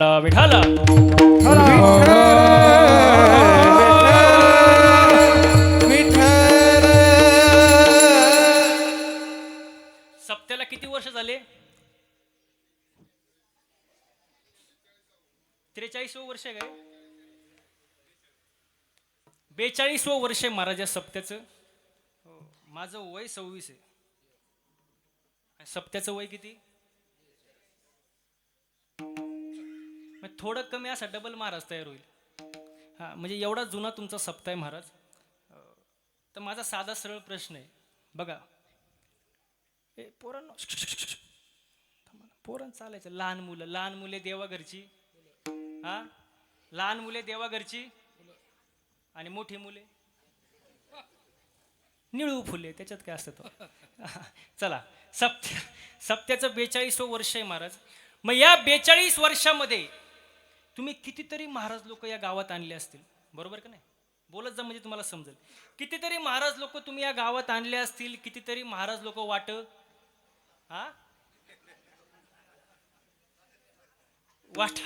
विठाला सप्त्याला किती वर्ष झाले? 43वं वर्ष आहे काय? 42वं वर्ष आहे महाराज या सप्त्याचं. माझं वय 26 आहे. सप्त्याचं वय किती? थोडं कमी असा डबल महाराज तयार होईल. हा म्हणजे एवढा जुना तुमचा सप्ताह आहे महाराज. तर माझा साधा सरळ प्रश्न आहे बघा. पोरांनो पोरांना चालायचं. लहान मुले देवा घरची. हा लहान मुले देवा घरची आणि मोठी मुले निळू फुले. त्याच्यात काय असतं तो. चला सप्त्याचं 42वं वर्ष आहे महाराज. मग या 42 वर्षामध्ये तुम्ही कितीतरी महाराज लोक या गावात आणले असतील, बरोबर का नाही? बोलत जा म्हणजे तुम्हाला समजेल. कितीतरी महाराज लोक तुम्ही या गावात आणले असतील, कितीतरी महाराज लोक वाट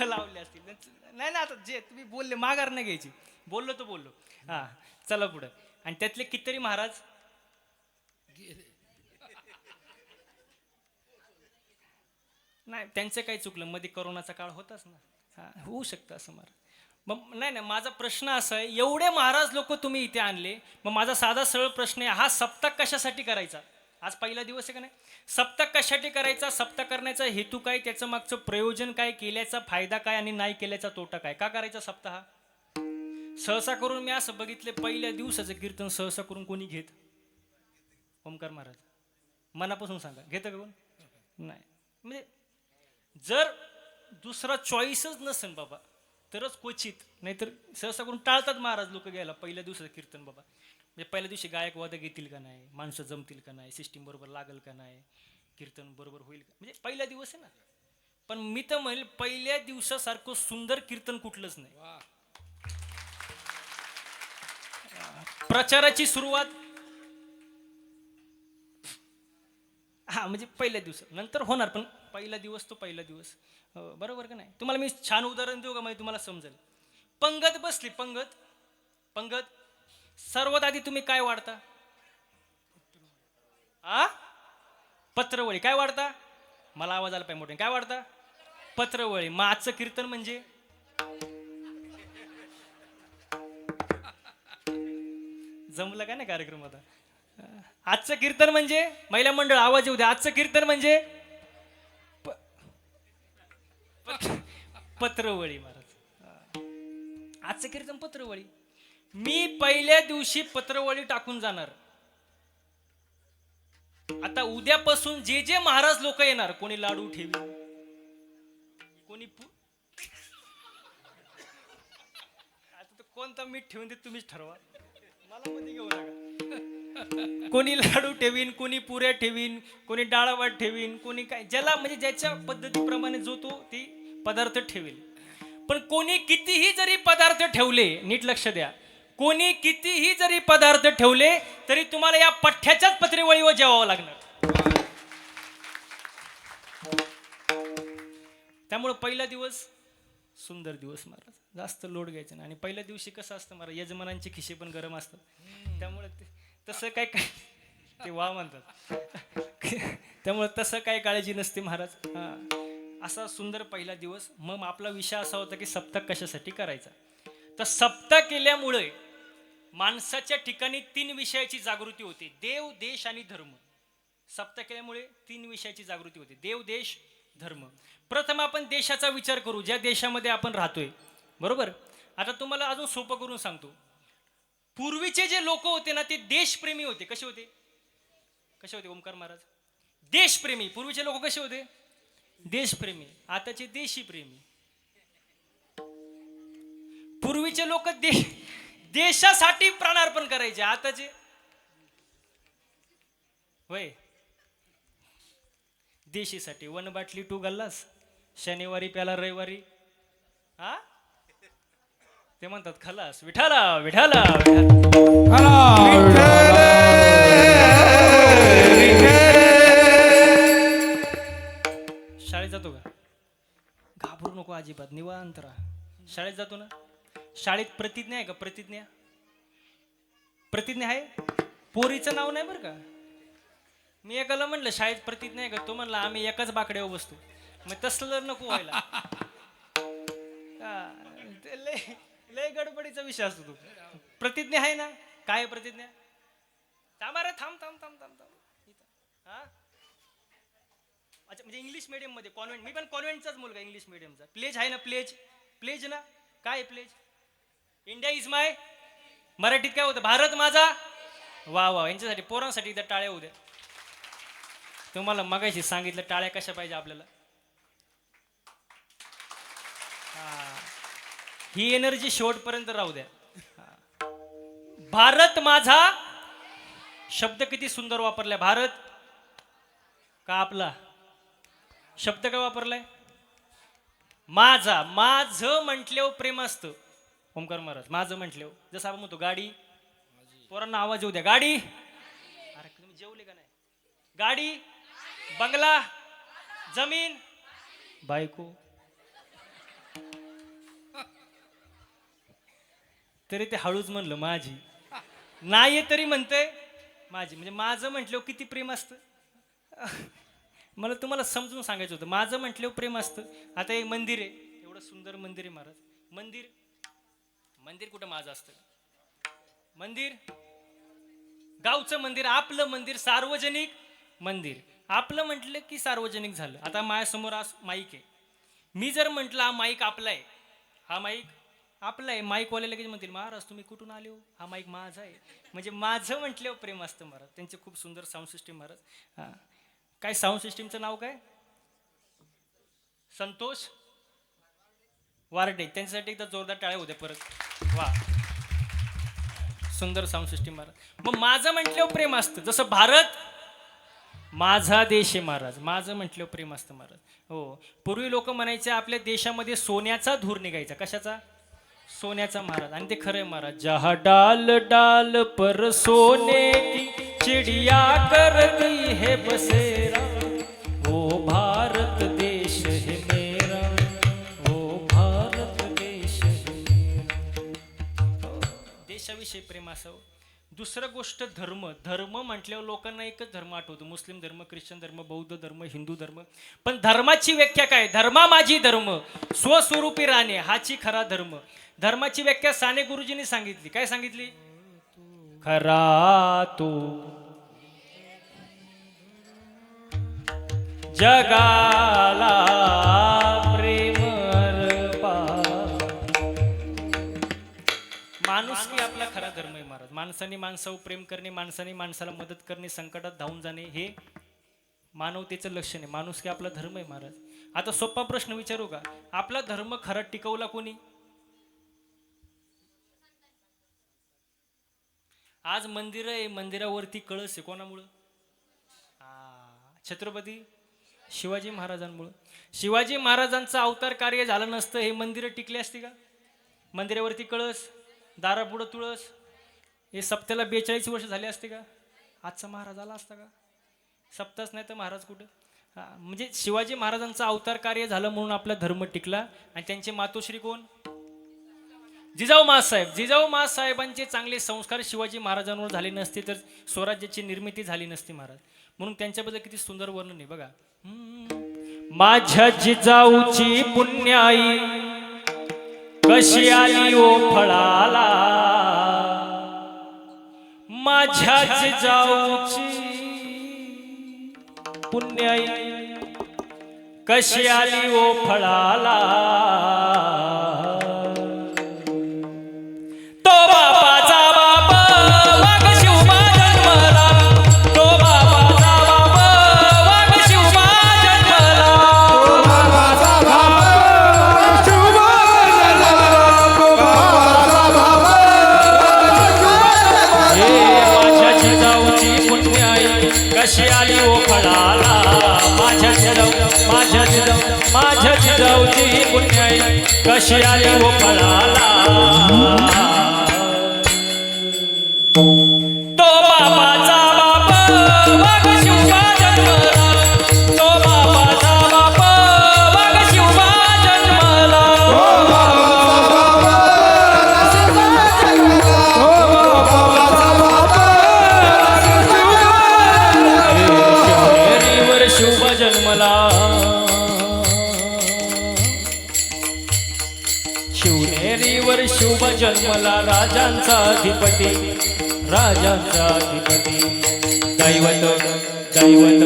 लावले असतील. नाही ना, आता जे तुम्ही बोलले माघार नाही घ्यायची. बोललो तर बोललो. हा चला पुढं. आणि त्यातले कितीतरी महाराज नाही, त्यांचं काही चुकलं. मध्ये करोनाचा काळ होताच ना. हा होऊ शकतं असं महाराज. मग नाही, माझा प्रश्न असा आहे, एवढे महाराज लोक तुम्ही इथे आणले. मग माझा साधा सरळ प्रश्न आहे, हा सप्ताह कशासाठी करायचा? आज पहिला दिवस आहे का नाही? सप्ताह कशासाठी करायचा? सप्ताह करण्याचा हेतू काय? त्याचं मागचं प्रयोजन काय? केल्याचा फायदा काय आणि नाही केल्याचा तोटा काय? का करायचा सप्ताह हा? सहसा करून मी असं बघितले, पहिल्या दिवसाचं कीर्तन सहसा करून कोणी घेत? ओमकार महाराज मनापासून सांगा, घेतं का कोण? नाही. म्हणजे जर दुसरा चॉईसच नसेल बाबा तरच क्वचित, नाहीतर सहसा करून टाळतात महाराज लोक घ्यायला पहिल्या दिवसाचं कीर्तन. बाबा म्हणजे पहिल्या दिवशी गायक वादक येतील का नाही, माणसं जमतील का नाही, सिस्टीम बरोबर लागल का नाही, कीर्तन बरोबर होईल का, म्हणजे पहिला दिवस आहे ना. पण मी तर म्हणेल पहिल्या दिवसासारखं सुंदर कीर्तन कुठलंच नाही. प्रचाराची सुरुवात हा म्हणजे पहिल्या दिवस नंतर होणार, पण पहिला दिवस तो पहिला दिवस. बरोबर का नाही? तुम्हाला मी छान उदाहरण देऊ का? म्हणजे तुम्हाला समजेल. पंगत बसली. पंगत सर्वात आधी तुम्ही काय वाढता? पत्रवळी. काय वाढता? मला आवाज आला पाहिजे मोठे. काय वाढता? पत्रवळी. मग आजचं कीर्तन म्हणजे जमलं का नाही कार्यक्रम? आता आजचं कीर्तन म्हणजे महिला मंडळ आवाज येऊ द्या. आजचं कीर्तन म्हणजे पत्रवळी महाराज. आजचं कीर्तन पत्रवळी. मी पहिल्या दिवशी पत्रवळी टाकून जाणार. आता उद्यापासून जे जे महाराज लोक येणार, कोणी लाडू ठेवी, कोणी आता कोणता मीठ ठेवून देत तुम्हीच ठरवा, मला मध्ये घेऊ नका. कोणी लाडू ठेवीन, कोणी पुऱ्या ठेवीन, कोणी डाळावाट ठेवीन, कोणी काय, ज्याला म्हणजे ज्याच्या पद्धतीप्रमाणे जो तो ती पदार्थ ठेवेल. पण कोणी कितीही जरी पदार्थ ठेवले, नीट लक्ष द्या, कोणी कितीही जरी पदार्थ ठेवले तरी तुम्हाला या पठ्ठ्याच्याच पत्रेवळीवर जेवावं लागणार. त्यामुळे पहिला दिवस सुंदर दिवस महाराज. जास्त लोड घ्यायचा नाही. आणि पहिल्या दिवशी कसं असतं महाराज, यजमानांचे खिशे पण गरम असतात. त्यामुळे तसं काय ते वा म्हणतात. त्यामुळे तसं काय काळजी नसते महाराज. असा सुंदर पहिला दिवस. मग आपला विषय असा होता की सप्ताह कशासाठी करायचा. तर सप्ताह केल्यामुळे माणसाच्या ठिकाणी 3 विषयाची जागृती होते: देव, देश आणि धर्म. सप्ताह केल्यामुळे 3 विषयाची जागृती होते: देव, देश, धर्म. प्रथम आपण देशाचा विचार करू, ज्या देशामध्ये आपण राहतोय. बरोबर. आता तुम्हाला अजून सोपं करून सांगतो. पूर्वीचे जे लोक होते ना, ते देशप्रेमी होते. कसे होते ओमकार महाराज? देशप्रेमी. पूर्वीचे लोक कसे होते? देशप्रेमी. आताचे देशी प्रेमी. पूर्वीचे लोक देशासाठी प्राणार्पण करायचे. आताचे होय देशीसाठी. 1 बाटली 2 गल्लास, शनिवारी प्याला रविवारी ते म्हणतात खलास. विठाला विठाला शाळेत जातो का? घाबरू नको अजिबात, निवांत राहा. शाळेत जातो ना, शाळेत प्रतिज्ञा आहे का? प्रतिज्ञा प्रतिज्ञा आहे. पोरीचं नाव नाही बरं का. मी एकाला म्हणलं शाळेत प्रतिज्ञा आहे का, तो म्हणला आम्ही एकाच बाकड्यावर बसतो. मग तसलं नको व्हायला. ते लय गडबडीचा विषय असतो. तो प्रतिज्ञा आहे ना. काय आहे प्रतिज्ञा? थांबा रे, थांब थांब थांब थांब थांब. हा अच्छा, म्हणजे इंग्लिश मीडियम मध्ये कॉन्व्हेंट. मी पण कॉन्व्हेंटचाच मुलगा, इंग्लिश मीडियमचा. प्लेज आहे ना, प्लेज. प्लेज ना. काय प्लेज? इंडिया इज माय. मराठीत काय होतं? भारत माझा. वा वा, यांच्यासाठी पोरांसाठी एकदा टाळ्या होऊ द्या. तुम्हाला मगाशी सांगितलं टाळ्या कशा पाहिजे आपल्याला. ही एनर्जी शेवटपर्यंत राहू द्या. भारत माझा शब्द किती सुंदर वापरलाय. भारत का आपला शब्द काय वापरलाय? माझा. माझं म्हटल्यावर प्रेम असतं. ओमकार महाराज माझं म्हटल्यावर. जसं आपण म्हणतो गाडी, पोरांना आवाज येऊ द्या. गाडी. अरे तुम्ही जेवले का नाही? गाडी, बंगला, जमीन, बायको. तरी ते हळूच म्हणलं माझी. नाही तरी म्हणते माझी. म्हणजे माझं म्हटल्यावर किती प्रेम असतं. मला तुम्हाला समजून सांगायचं होतं. माझं म्हटल्यावर प्रेम असतं. आता एक मंदिर आहे, एवढं सुंदर मंदिर आहे महाराज. मंदिर मंदिर कुठं माझं असतं? मंदिर गावचं मंदिर, आपलं मंदिर, सार्वजनिक मंदिर. आपलं म्हटलं की सार्वजनिक झालं. आता माझ्यासमोर माईक आहे. मी जर म्हटलं हा माईक आपला आहे, हा माईक आपला आहे, माईकवाले लगेच म्हणतील महाराज तुम्ही कुठून आले हो, हा माईक माझा आहे. म्हणजे माझं म्हटल्यावर प्रेम असतं महाराज. त्यांचे खूप सुंदर साऊंड सिस्टीम महाराज. हा काय साऊंड सिस्टीमचं नाव काय? संतोष वारडे. त्यांच्यासाठी एकदा जोरदार टाळ्या होत्या परत. वा, सुंदर साऊंड सिस्टीम महाराज. मग माझं म्हटल्यावर प्रेम असतं. जसं भारत माझा देश आहे महाराज. माझं म्हटल्यावर प्रेम असतं महाराज. हो, पूर्वी लोक म्हणायचे आपल्या देशामध्ये सोन्याचा धूर निघायचा. कशाचा? सोन्याचा महाराज. आणि ते खरंय महाराज. जहा डाल डाल पर सोने की चिड़िया करती है बसेरा, वो भारत देश है मेरा, वो भारत देश है मेरा. देशाविषयी प्रेम असावं. दुसरं गोष्ट धर्म. धर्म म्हटल्यावर लोकांना एकच धर्म आठवतो. मुस्लिम धर्म, ख्रिश्चन धर्म, बौद्ध धर्म, हिंदू धर्म. पण धर्माची व्याख्या काय? धर्मा माझी धर्म, स्वस्वरूपी राहणे हाची खरा धर्म. धर्माची व्याख्या साने गुरुजींनी सांगितली. काय सांगितली? खरा तो जगाला प्रेम अर्पा. माणुसकी आपला खरा धर्म आहे महाराज. माणसाने माणसावर प्रेम करणे, माणसाने माणसाला मदत करणे, संकटात धावून जाणे हे मानवतेचं लक्षण आहे. माणुसकी आपला धर्म आहे महाराज. आता सोपा प्रश्न विचारू का? आपला धर्म खरा टिकवला कोणी? आज मंदिर आहे, मंदिरावरती कळस आहे. कोणामुळं? छत्रपती शिवाजी महाराजांमुळं. शिवाजी महाराजांचं अवतार कार्य झालं नसतं हे मंदिरं टिकली असती का? मंदिरावरती कळस, दारापुढं तुळस. हे सप्त्याला 42 वर्ष झाले असते का? आजचा महाराज आला असता का? सप्ताच नाही तर महाराज कुठं? म्हणजे शिवाजी महाराजांचं अवतार कार्य झालं म्हणून आपला धर्म टिकला. आणि त्यांचे मातोश्री कोण? जिजाऊ माँसाहेब. जिजाऊ माँसाहेबांचे चांगले संस्कार शिवाजी महाराजांवर झाले नसते तर स्वराज्याची निर्मिती झाली नसती महाराज. म्हणून त्यांच्याबद्दल किती सुंदर वर्णन आहे बघा. माझ्या जिजाऊची पुण्याई कशी आली ओ फळाला, माझ्या जिजाऊची पुण्याई कशी आली ओ फळाला. माझ्या जिजाऊची पुण्याई कशी आली ओ फळाला. तो बाबाचा बाप वाघ शिवबा जन्मला, तो बाबाचा बाप वाघ शिवबा जन्मला. शिवनेरीवर शुभ जन्मला राजांचा अधिपती, राजांचा अधिपती. दैवत दैवत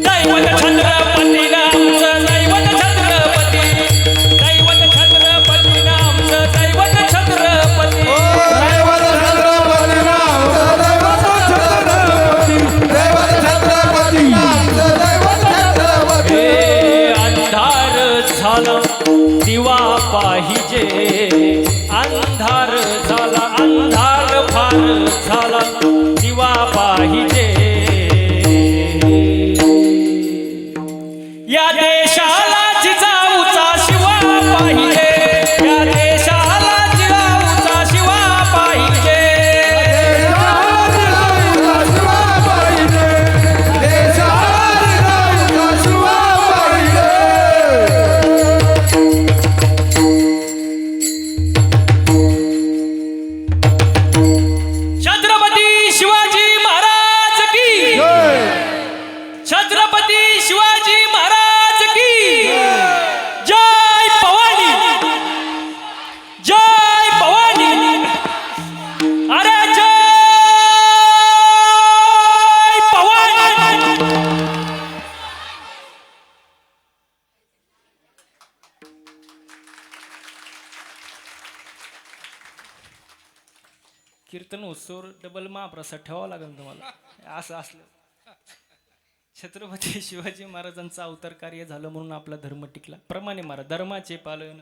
दैवत छत्रपती नामचं, दैवत छत्रपती, दैवत छत्रपती नामचं, दैवत छत्रपती. दैवत छत्रपती नामचं, दैवत छत्रपती, दैवत छत्रपती नामचं, दैवत छत्रपती. अंधार झाला दिवा पाहिजे, अंधार झाला, अंधार फार झाला, दिवा पाहिजे. या देशाला जिजाऊचा शिवा पाहिजे, या देशाला जिजाऊचा शिवा पाहिजे. छत्रपती शिवाजी महाराज की, छत्रपती शिवाजी महाराज की जय. भवानी जय, भवानी. अरे जय भवानी. कीर्तन उत्सव डबल महाप्रसाद ठेवावा लागेल तुम्हाला. असं असलं छत्रपती शिवाजी महाराजांचं अवतार कार्य झालं म्हणून आपला धर्म टिकला. प्रमाणे महाराज धर्माचे पालन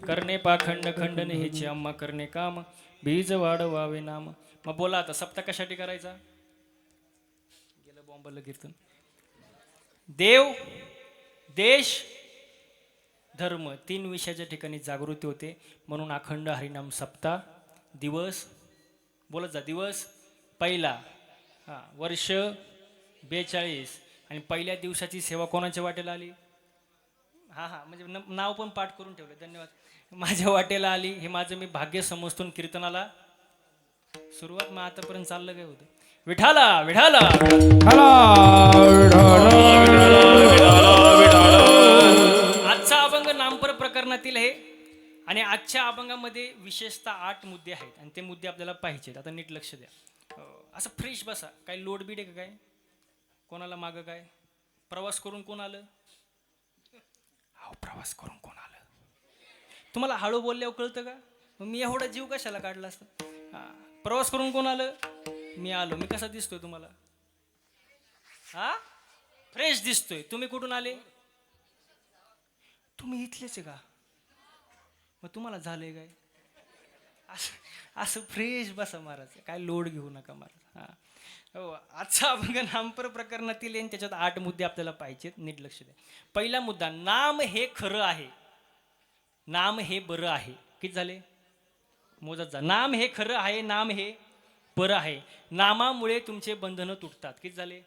करणे, पाखंड खंडन हेची आम्हा करणे काम, बीज वाढवावे नाम. मग बोला आता सप्ताह कशासाठी करायचा? गेलं बॉम्बलं कीर्तन. देव, देश, धर्म तीन विषयाच्या ठिकाणी जागृती होते म्हणून अखंड हरिनाम सप्ताह. दिवस बोलत जा, दिवस पहिला, हां, वर्ष 42 आणि पहिल्या दिवसाची सेवा कोणाच्या वाटेला आली? हां हां, म्हणजे नाव पण पाठ करून ठेवलं, धन्यवाद. माझ्या वाटेला आली, हे माझं मी भाग्य समजतो. कीर्तनाला सुरुवात मग आतापर्यंत चाललं काय होतं? विठाला विठाला आजचा अभंग नामपर प्रकरणातील आहे आणि आजच्या अभंगामध्ये विशेषतः 8 मुद्दे आहेत आणि ते मुद्दे आपल्याला पाहिजेत. आता नीट लक्ष द्या. असं फ्रेश बसा. काय लोड बीड आहे का? काय कोणाला मागं काय? प्रवास करून कोण आलं? प्रवास करून कोण आलं? तुम्हाला हळू बोलल्यावर कळतं का? मग मी एवढा जीव कशाला काढला असता? प्रवास करून कोण आलं? मी आलो. मी कसा दिसतोय तुम्हाला? हा, फ्रेश दिसतोय. तुम्ही कुठून आले? तुम्ही इथलेच आहे का? मग तुम्हाला झालंय काय? असं फ्रेश बसा महाराज, काय लोड घेऊ नका महाराज. हां हो, आजचा अभंग नामपर प्रकरणातील आणि त्याच्यात 8 मुद्दे आपल्याला पाहिजेत. नीट लक्ष द्या. पहिला मुद्दा, नाम हे खरं आहे, नाम हे बरं आहे. किती झाले? मोजत जा. नाम हे खरं आहे, नाम हे बरं आहे. नामामुळे तुमचे बंधनं तुटतात. किती झाले?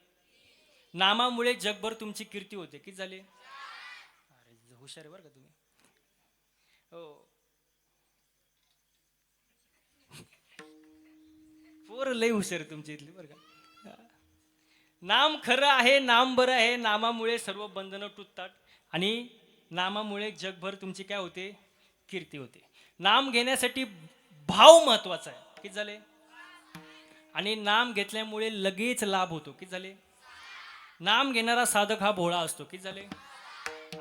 नामामुळे जगभर तुमची कीर्ती होते. किती झाले? अरे हुशार आहे बरं का तुम्ही. हो, पोर लय हुशार तुमची इथली बरं का. नाम खरं आहे, नाम बरं आहे. नामामुळे सर्व बंधनं तुटतात आणि नामामुळे जगभर तुमची काय होते? कीर्ती होते. नाम घेण्यासाठी भाव महत्वाचा आहे. किती झाले? आणि नाम घेतल्यामुळे लगेच लाभ होतो. किती झाले? नाम घेणारा साधक हा भोळा असतो. किती झाले?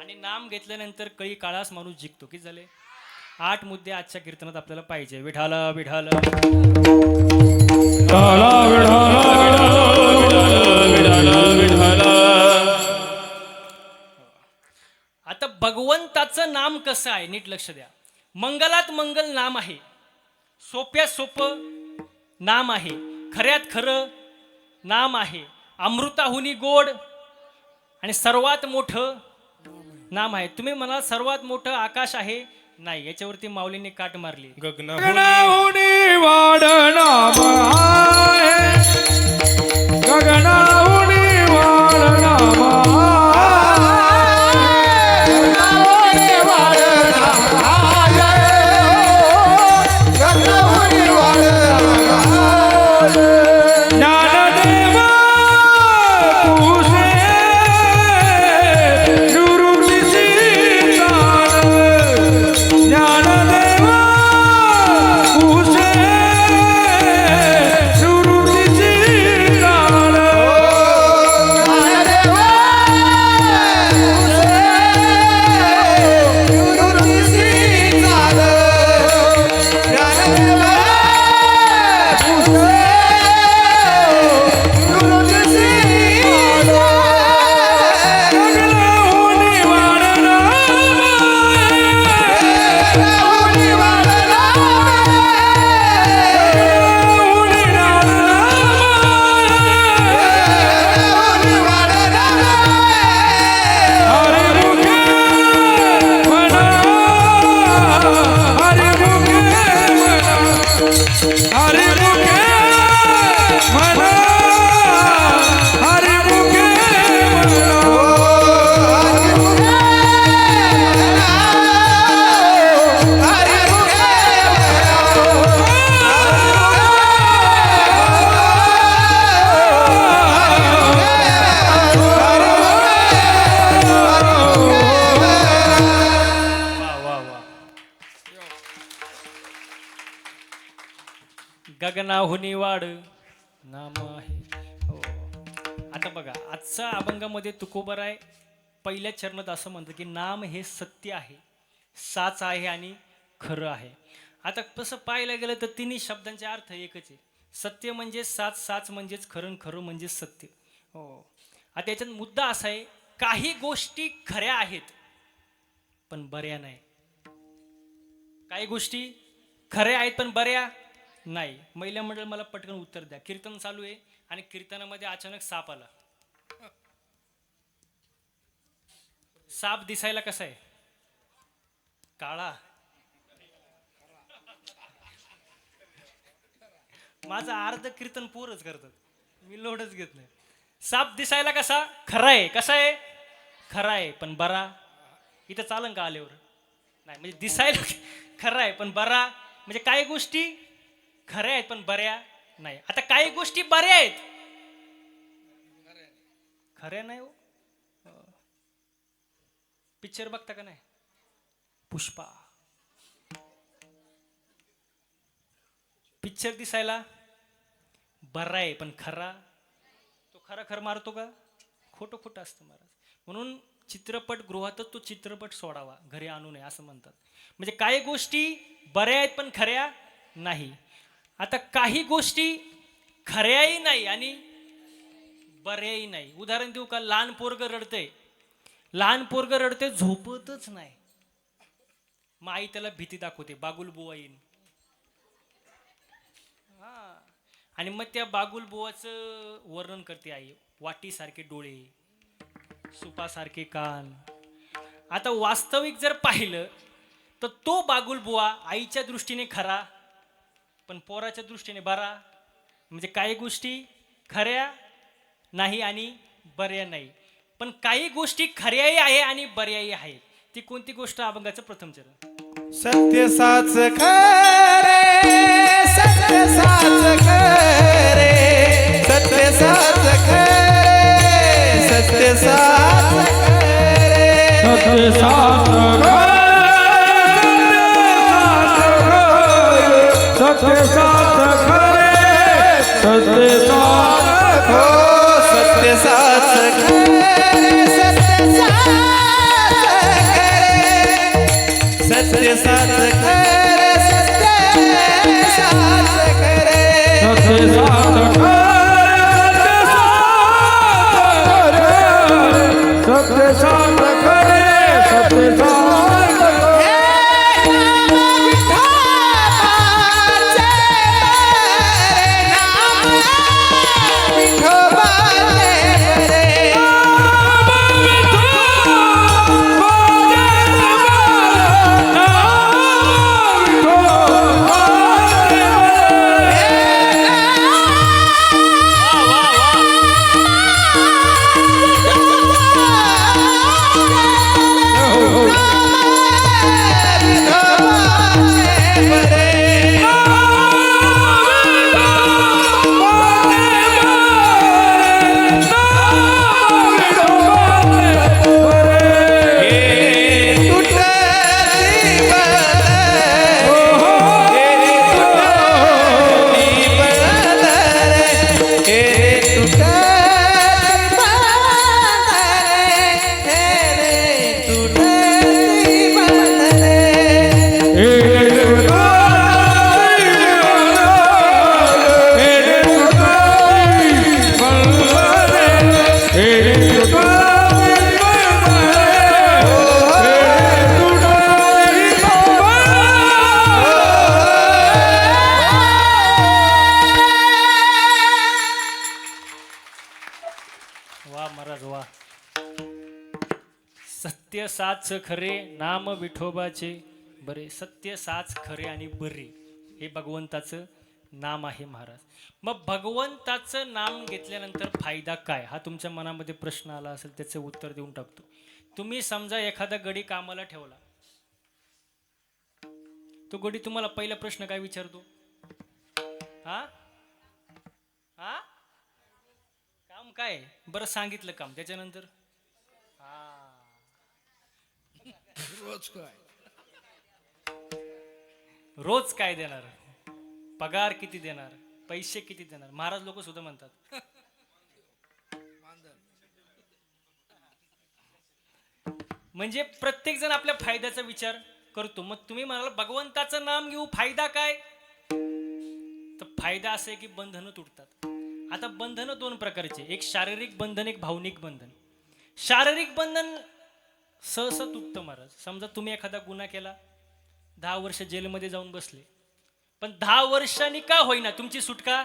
आणि नाम घेतल्यानंतर कळी काळास माणूस जिंकतो. किती झाले? 8 मुद्दे आजच्या कीर्तनात आपल्याला पाहिजे. विठाला विठाला आता भगवंताचं नाम कसं आहे? नीट लक्ष द्या. मंगलात मंगल नाम आहे, सोप्यात सोपं नाम आहे, खऱ्यात खरं नाम आहे, अमृताहुनी गोड आणि सर्वात मोठं नाम आहे. तुम्ही म्हणाल सर्वात मोठं आकाश आहे, नाही, याच्यावरती माऊलीने काट मारली. गगनाहुनी वाढ नाम आहे, गगनाहुनी वाढ नाम ज्ञानदेव गगनाहुनी वाढ नाम आहे. हो. आता बघा आजचा अभंगामध्ये तुकोबराय पहिल्या चरणात असं म्हणतं की नाम हे सत्य आहे, साच आहे आणि खरं आहे. आता तसं पाहायला गेलं तर तिन्ही शब्दांचे अर्थ एकच आहे. सत्य म्हणजे साच, साच म्हणजेच खरं, खरं म्हणजेच सत्य. हो. आता याच्यात मुद्दा असा आहे, काही गोष्टी खऱ्या आहेत पण बऱ्या नाही. काही गोष्टी खऱ्या आहेत पण बऱ्या नाही. महिला मंडळ मला पटकन उत्तर द्या. कीर्तन चालू आहे आणि कीर्तनामध्ये अचानक साप आला. साप दिसायला कसा आहे? काळा. माझं अर्ध कीर्तन पोरच करतात, मी लोडच घेत नाही. साप दिसायला कसा? खरा आहे. कसा आहे? खरा आहे पण बरा. इथं चालन का आल्यावर? नाही, म्हणजे दिसायला खरा आहे पण बरा. म्हणजे काही गोष्टी खऱ्या आहेत पण बऱ्या नाही. आता काही गोष्टी बऱ्या आहेत, खऱ्या नाही. हो, पिक्चर बघता का नाही? पुष्पा पिक्चर दिसायला बरा आहे पण खरा, तो खरा खर मारतो का? खोटं खोटं असतं महाराज. म्हणून चित्रपटगृहातच तो चित्रपट सोडावा, घरी आणू नये असं म्हणतात. म्हणजे काही गोष्टी बऱ्या आहेत पण खऱ्या नाही. आता काही गोष्टी खऱ्याही नाही आणि बऱ्याही नाही. उदाहरण देऊ का? लहान पोरग रडतंय, लहान पोरग रडते, झोपतच नाही. मग आई त्याला भीती दाखवते, बागुल बुवा येईन. आणि मग त्या बागुल बुवाचं वर्णन करते आई. वाटीसारखे डोळे, सुपासारखे कान. आता वास्तविक जर पाहिलं तर तो बागुल बुवा आईच्या दृष्टीने खरा पण पोराच्या दृष्टीने बरा. म्हणजे काही गोष्टी खऱ्या नाही आणि बऱ्या नाही. पण काही गोष्टी खऱ्याही आहे आणि बऱ्याही आहेत. ती कोणती गोष्ट? अभंगाचं प्रथम चरण. सत्य साच खरे, सत्य साच खरे, सत्य साच खरे, सत्य साच खरे, सत्य साच खरे, सत्य साच हो सत्य साच खरे, सत्य साच खरे, सत्य साच खरे, सत्य साच खरे, सत्य साच खरे, सत्य साच खरे, सत्य साच खरे. वा महाराज वा. सत्य साच खरे, नाम विठोबाचे बरे. सत्य साच खरे आणि बरे हे भगवंताचं नाम आहे महाराज. मग भगवंताचं नाम घेतल्यानंतर फायदा काय, हा तुमच्या मनामध्ये प्रश्न आला असेल, त्याचं उत्तर देऊन टाकतो. तुम्ही समजा एखादा गडी कामाला ठेवला, तो गडी तुम्हाला पहिला प्रश्न काय विचारतो? हा हा काम काय? बरं सांगितलं काम, त्याच्यानंतर रोज काय? रोज काय देणार? पगार किती देणार, पैसे किती देणार, महाराज लोक सुद्धा म्हणतात. म्हणजे प्रत्येक जण आपल्या फायद्याचा विचार करतो. मग तुम्ही म्हणाल भगवंताचं नाम घेऊ, फायदा काय? तर फायदा असा आहे की बंधनं तुटतात. आता बंधनं दोन प्रकारचे, एक शारीरिक बंधन, एक भावनिक बंधन. शारीरिक बंधन सहसा तुटतं महाराज. समजा तुम्ही एखादा गुन्हा केला, 10 वर्ष जेलमध्ये जाऊन बसले, पण 10 वर्षांनी का होईना तुमची सुटका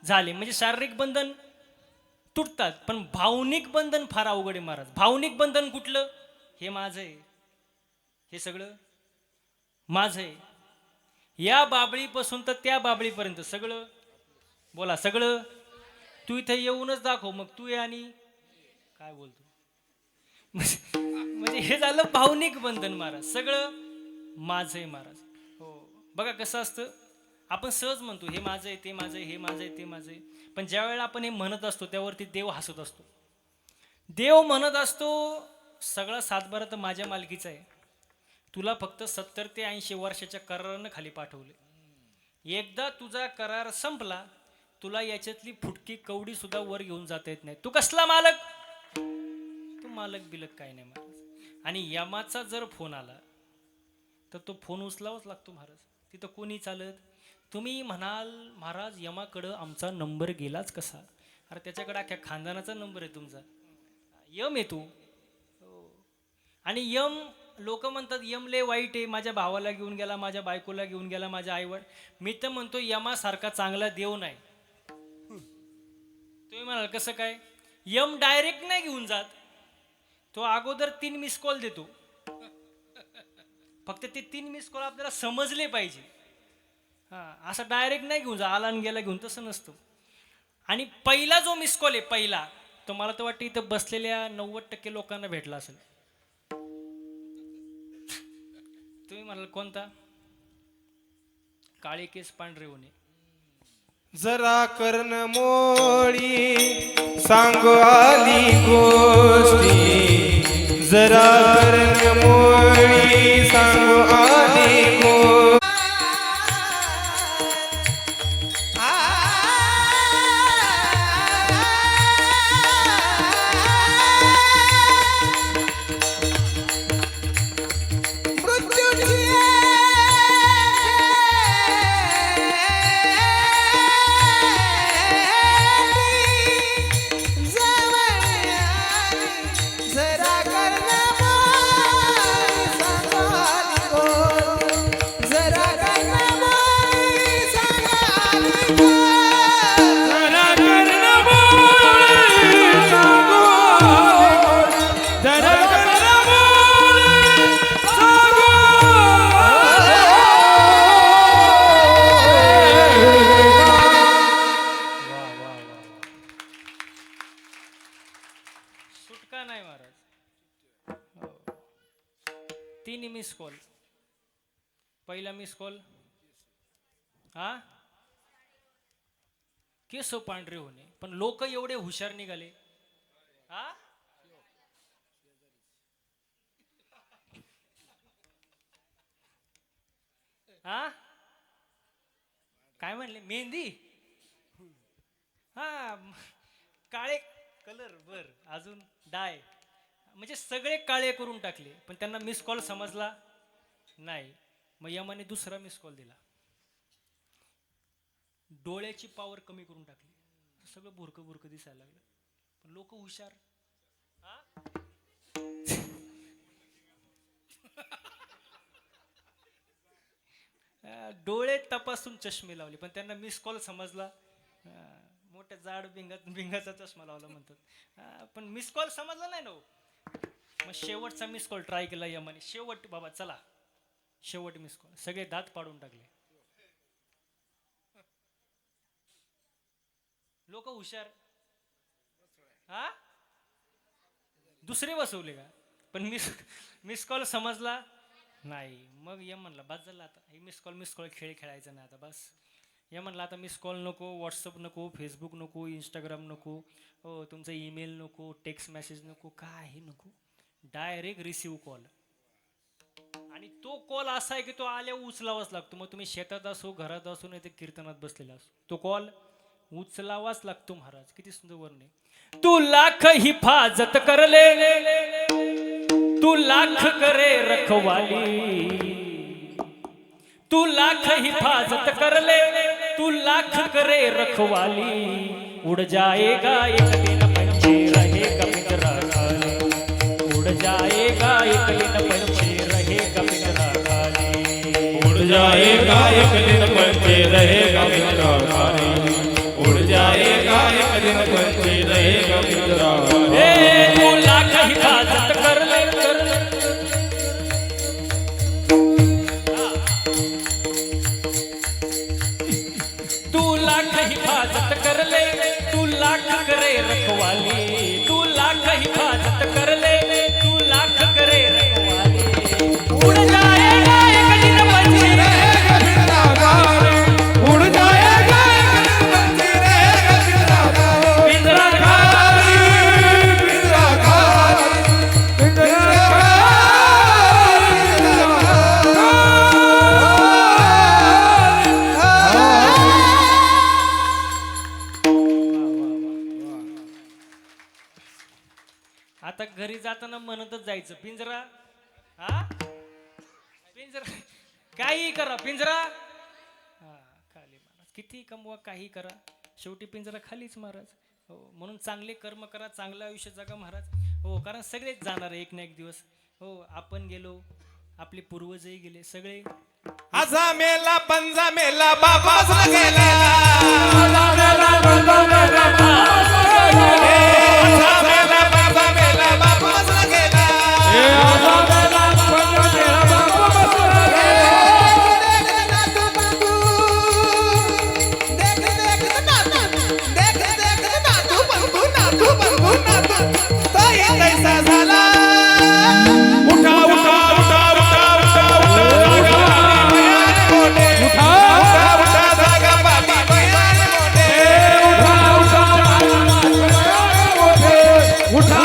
झाली, म्हणजे शारीरिक बंधन तुटतात. पण भावनिक बंधन फार अवघड आहे महाराज. भावनिक बंधन कुठलं? हे माझं आहे, हे सगळं माझं आहे. या बाबळीपासून तर त्या बाबळीपर्यंत सगळं, बोला सगळं. तू इथे येऊनच दाखव, मग तू ये आणि काय बोलतो. म्हणजे हे झालं भावनिक बंधन महाराज. सगळं माझं आहे महाराज. हो, बघा कसं असतं, आपण सहज म्हणतो हे माझं आहे, ते माझं आहे, हे माझं आहे, ते माझं आहे. पण ज्या वेळेला आपण हे म्हणत असतो त्यावरती देव हसत असतो. देव म्हणत असतो सगळा सातबारा तर माझ्या मालकीचा आहे, तुला फक्त 70 ते 80 वर्षाच्या करारानं खाली पाठवले. एकदा तुझा करार संपला, तुला याच्यातली फुटकी कवडी सुद्धा वर घेऊन जाता येत नाही. तू कसला मालक? तू मालक बिलक काय नाही महाराज. आणि यमाचा जर फोन आला तर तो फोन उचलावाच लागतो महाराज. तिथं कोणी चालत. तुम्ही म्हणाल महाराज यमाकडं आमचा नंबर गेलाच कसा? अरे त्याच्याकडे अख्ख्या खानदानाचा नंबर आहे तुमचा. यम आहे तू. आणि यम, लोक म्हणतात यम लय वाईट आहे, माझ्या भावाला घेऊन गेला, माझ्या बायकोला घेऊन गेला, माझ्या आईवर. मी तर म्हणतो यमासारखा चांगला देव नाही. तुम्ही म्हणाल कसं काय? यम डायरेक्ट नाही घेऊन जात, तो अगोदर 3 मिस कॉल देतो. फक्त ते 3 मिस कॉल आपल्याला समजले पाहिजे. हां, असं डायरेक्ट नाही घेऊन जा, आला आणि गेला घेऊन, तसं नसतं. आणि पहिला जो मिस कॉल आहे पहिला, तो मला तर वाटतं इथं बसलेल्या 90% लोकांना भेटला असेल. तुम्ही म्हणाल कोणता? काळे केस पांढरे होणे. जरा कर्ण मोळी सांगू आली गोष्टी, जरा कर्ण मोळी सांगू आली गोष्टी. सुटका नाही महाराज. 3 miss call. पहिला मिस कॉल, हा, केस पांढरे होणे. पण लोक एवढे हुशार निघाले. हा, हा, काय म्हणले? मेहंदी. हा, काळे कलर, बर, अजून डाय, म्हणजे सगळे काळे करून टाकले. पण त्यांना मिस कॉल समजला नाही. मग यमाने दुसरा मिस कॉल दिला, डोळ्याची पॉवर कमी करून टाकली. सगळं बुरकं बुरकं दिसायला लागलं. पण लोक हुशार. हा, डोळे तपासून चष्मे लावले, पण त्यांना मिस कॉल समजला. मोठ्या जाड भिंगाचा चष्मा लावला म्हणतात. पण मिस कॉल समजला नाही ना. मग शेवटचा मिस कॉल ट्राय केला यमाने. शेवट बाबा चला, शेवट मिस कॉल. सगळे दात पाडून टाकले. लोक हुशार. हा, दुसरे बसवले का? पण मिस कॉल समजला नाही. मग यम म्हणला बस झाला आता, हे मिस कॉल खेळ खेळायचा नाही आता, बस. या म्हणलं आता मिस कॉल नको, व्हॉट्सअप नको, फेसबुक नको, इंस्टाग्राम नको, हो तुमचा ईमेल नको, टेक्स्ट मेसेज नको, काही नको, डायरेक्ट रिसिव्ह कॉल. आणि तो कॉल असा आहे की तो आल्यावर उचलावाच लागतो. मग तुम्ही शेतात असो, घरात असो, नाही तर कीर्तनात बसलेला असो, तो कॉल उचलावाच लागतो महाराज. किती सुंदर वर्ण आहे. तू लाख हिफाजत करले, तू लाख करे रखवाली, तू लाख हिफाजत कर ले, तू लाख करे रखवाली, उड़ जाएगा एक दिन पंछी रहेगा पिंजरा खाली, उड़ जाएगा एक दिन पंछी रहेगा पिंजरा खाली, उड़ जाएगा एक दिन पंछी रहेगा पिंजरा खाली, उड़ जाएगा एक दिन पंछी रहेगा पिंजरा खाली। ए तू लाख हिफाजत कर ले, कर ले। तू लाख हिफाजत कर ले, तू लाख करे रखवाली, तू लाख हिफाजत कर ले, तू लाख करे रखवाली, उड़ जाएगा एक दिन पंछी रहेगा पिंजरा खाली, उड़ जाएगा एक दिन पंछी रहेगा पिंजरा खाली, पिंजरा खाली, पिंजरा खाली, पिंजरा खाली। आता घरी जाताना म्हणतच जायचं पिंजरा, हा पिंजरा, काही करा पिंजरा, हा खाली महाराज. किती कमवा, काही करा, शेवटी पिंजरा खालीच महाराज. हो, म्हणून चांगले कर्म करा, चांगलं आयुष्य जगा महाराज. हो, कारण सगळेच जाणार आहे एक ना एक दिवस. हो, आपण गेलो, आपले पूर्वजही गेले, सगळे. आजा मेला पंजा मेला बाबा बसला गेला, आजा मेला पंजा मेला बाबा बसला गेला, आजा मेला पंजा मेला बाबा बसला गेला, आजा मेला पंजा मेला बाबा बसला गेला। कैसा झाला उठा उठा उठा उठा उठा उठा जागा बाबी बयान मोठे, उठा उठा उठा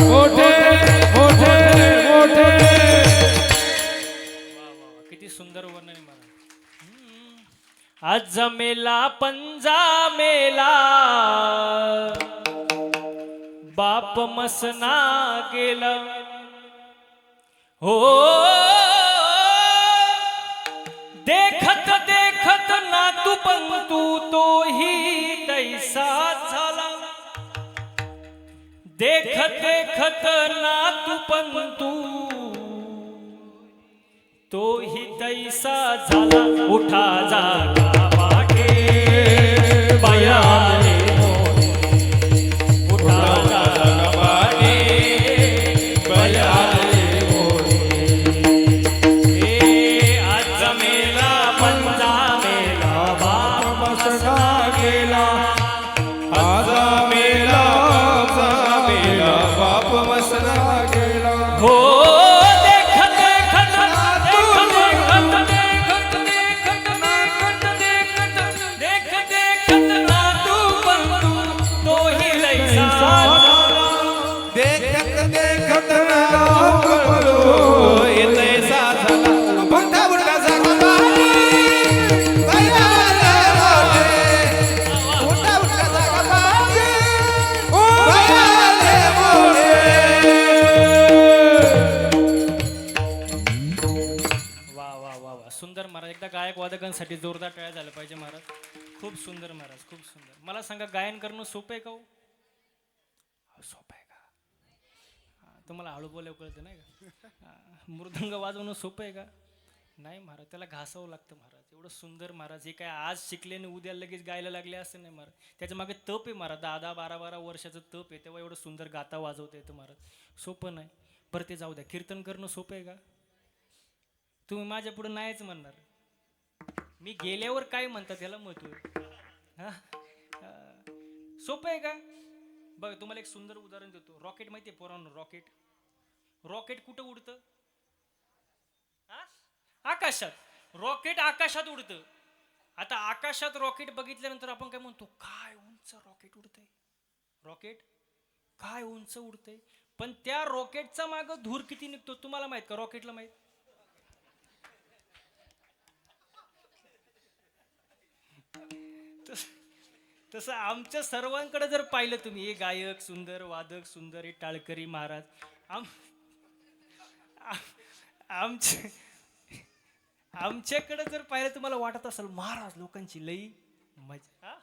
मोठे मोठे मोठे। किती सुंदर वर्णन आहे मला. आज मेला पंजा मेला बाप मसना गेला, हो देखत देखत नातू पंतू तोही तैसा झाला, देखत देखत नातू पंतू तोही तैसा झाला, उठा जागा वाटे बाया रे मोरे, उठा जागा वाटे बाया रे मोरे. ए आज मेला पंजा मेला बाप मसना गेला, आजा मेला बाप मसला गेला। हो देखत देखत देखत देखत देखत देखत देखत देखत देखत नातू पंतू तोही लैसा झाला. देखत देखत तैसा झाला, मोठा मोठा जागा बाबी बयान मोठे, मोठा मोठा जागा बाबी बयान मोठे. वा वा वा वा, सुंदर महाराज. एकदा गायक वादकांसाठी जोरदार टाळ्या झालं पाहिजे महाराज. खूप सुंदर महाराज, खूप सुंदर. मला सांगा, गायन करणं सोपं आहे का हो? सोपं आहे का? तुम्हाला हळू बोलावं कळतं नाही का? मृदंग वाजवणं सोपं आहे का? नाही महाराज, त्याला घासावं लागतं महाराज. एवढं सुंदर महाराज. हे काय आज शिकले आणि उद्या लगेच गायला लागले असं नाही महाराज. त्याच्या मागे तप आहे महाराज. 10-12 वर्षाचं तप आहे, तेव्हा एवढं सुंदर गाता वाजवता येतं महाराज. सोपं नाही. बरं ते जाऊ द्या. कीर्तन करणं सोपं आहे का? तुम्ही माझ्या पुढे नाहीच म्हणणार. मी गेल्यावर काय म्हणतात त्याला महत्व आहे. सोपं आहे का? बघा, तुम्हाला एक सुंदर उदाहरण देतो. रॉकेट माहिती आहे पोरांनो? रॉकेट, रॉकेट कुठं उडतं? आकाशात. रॉकेट आकाशात उडतं. आता आकाशात रॉकेट बघितल्यानंतर आपण काय म्हणतो? काय उंच रॉकेट उडतंय. रॉकेट काय उंच उडतंय. पण त्या रॉकेटचा माग धूर किती निघतो तुम्हाला माहित का? रॉकेटला माहित? तसं आमच्या सर्वांकडे जर पाहिलं तुम्ही, हे गायक सुंदर, वादक सुंदर, हे टाळकरी महाराज, आमच्या आमच्याकडे जर पाहिलं तुम्हाला वाटत असेल महाराज लोकांची लई मजा,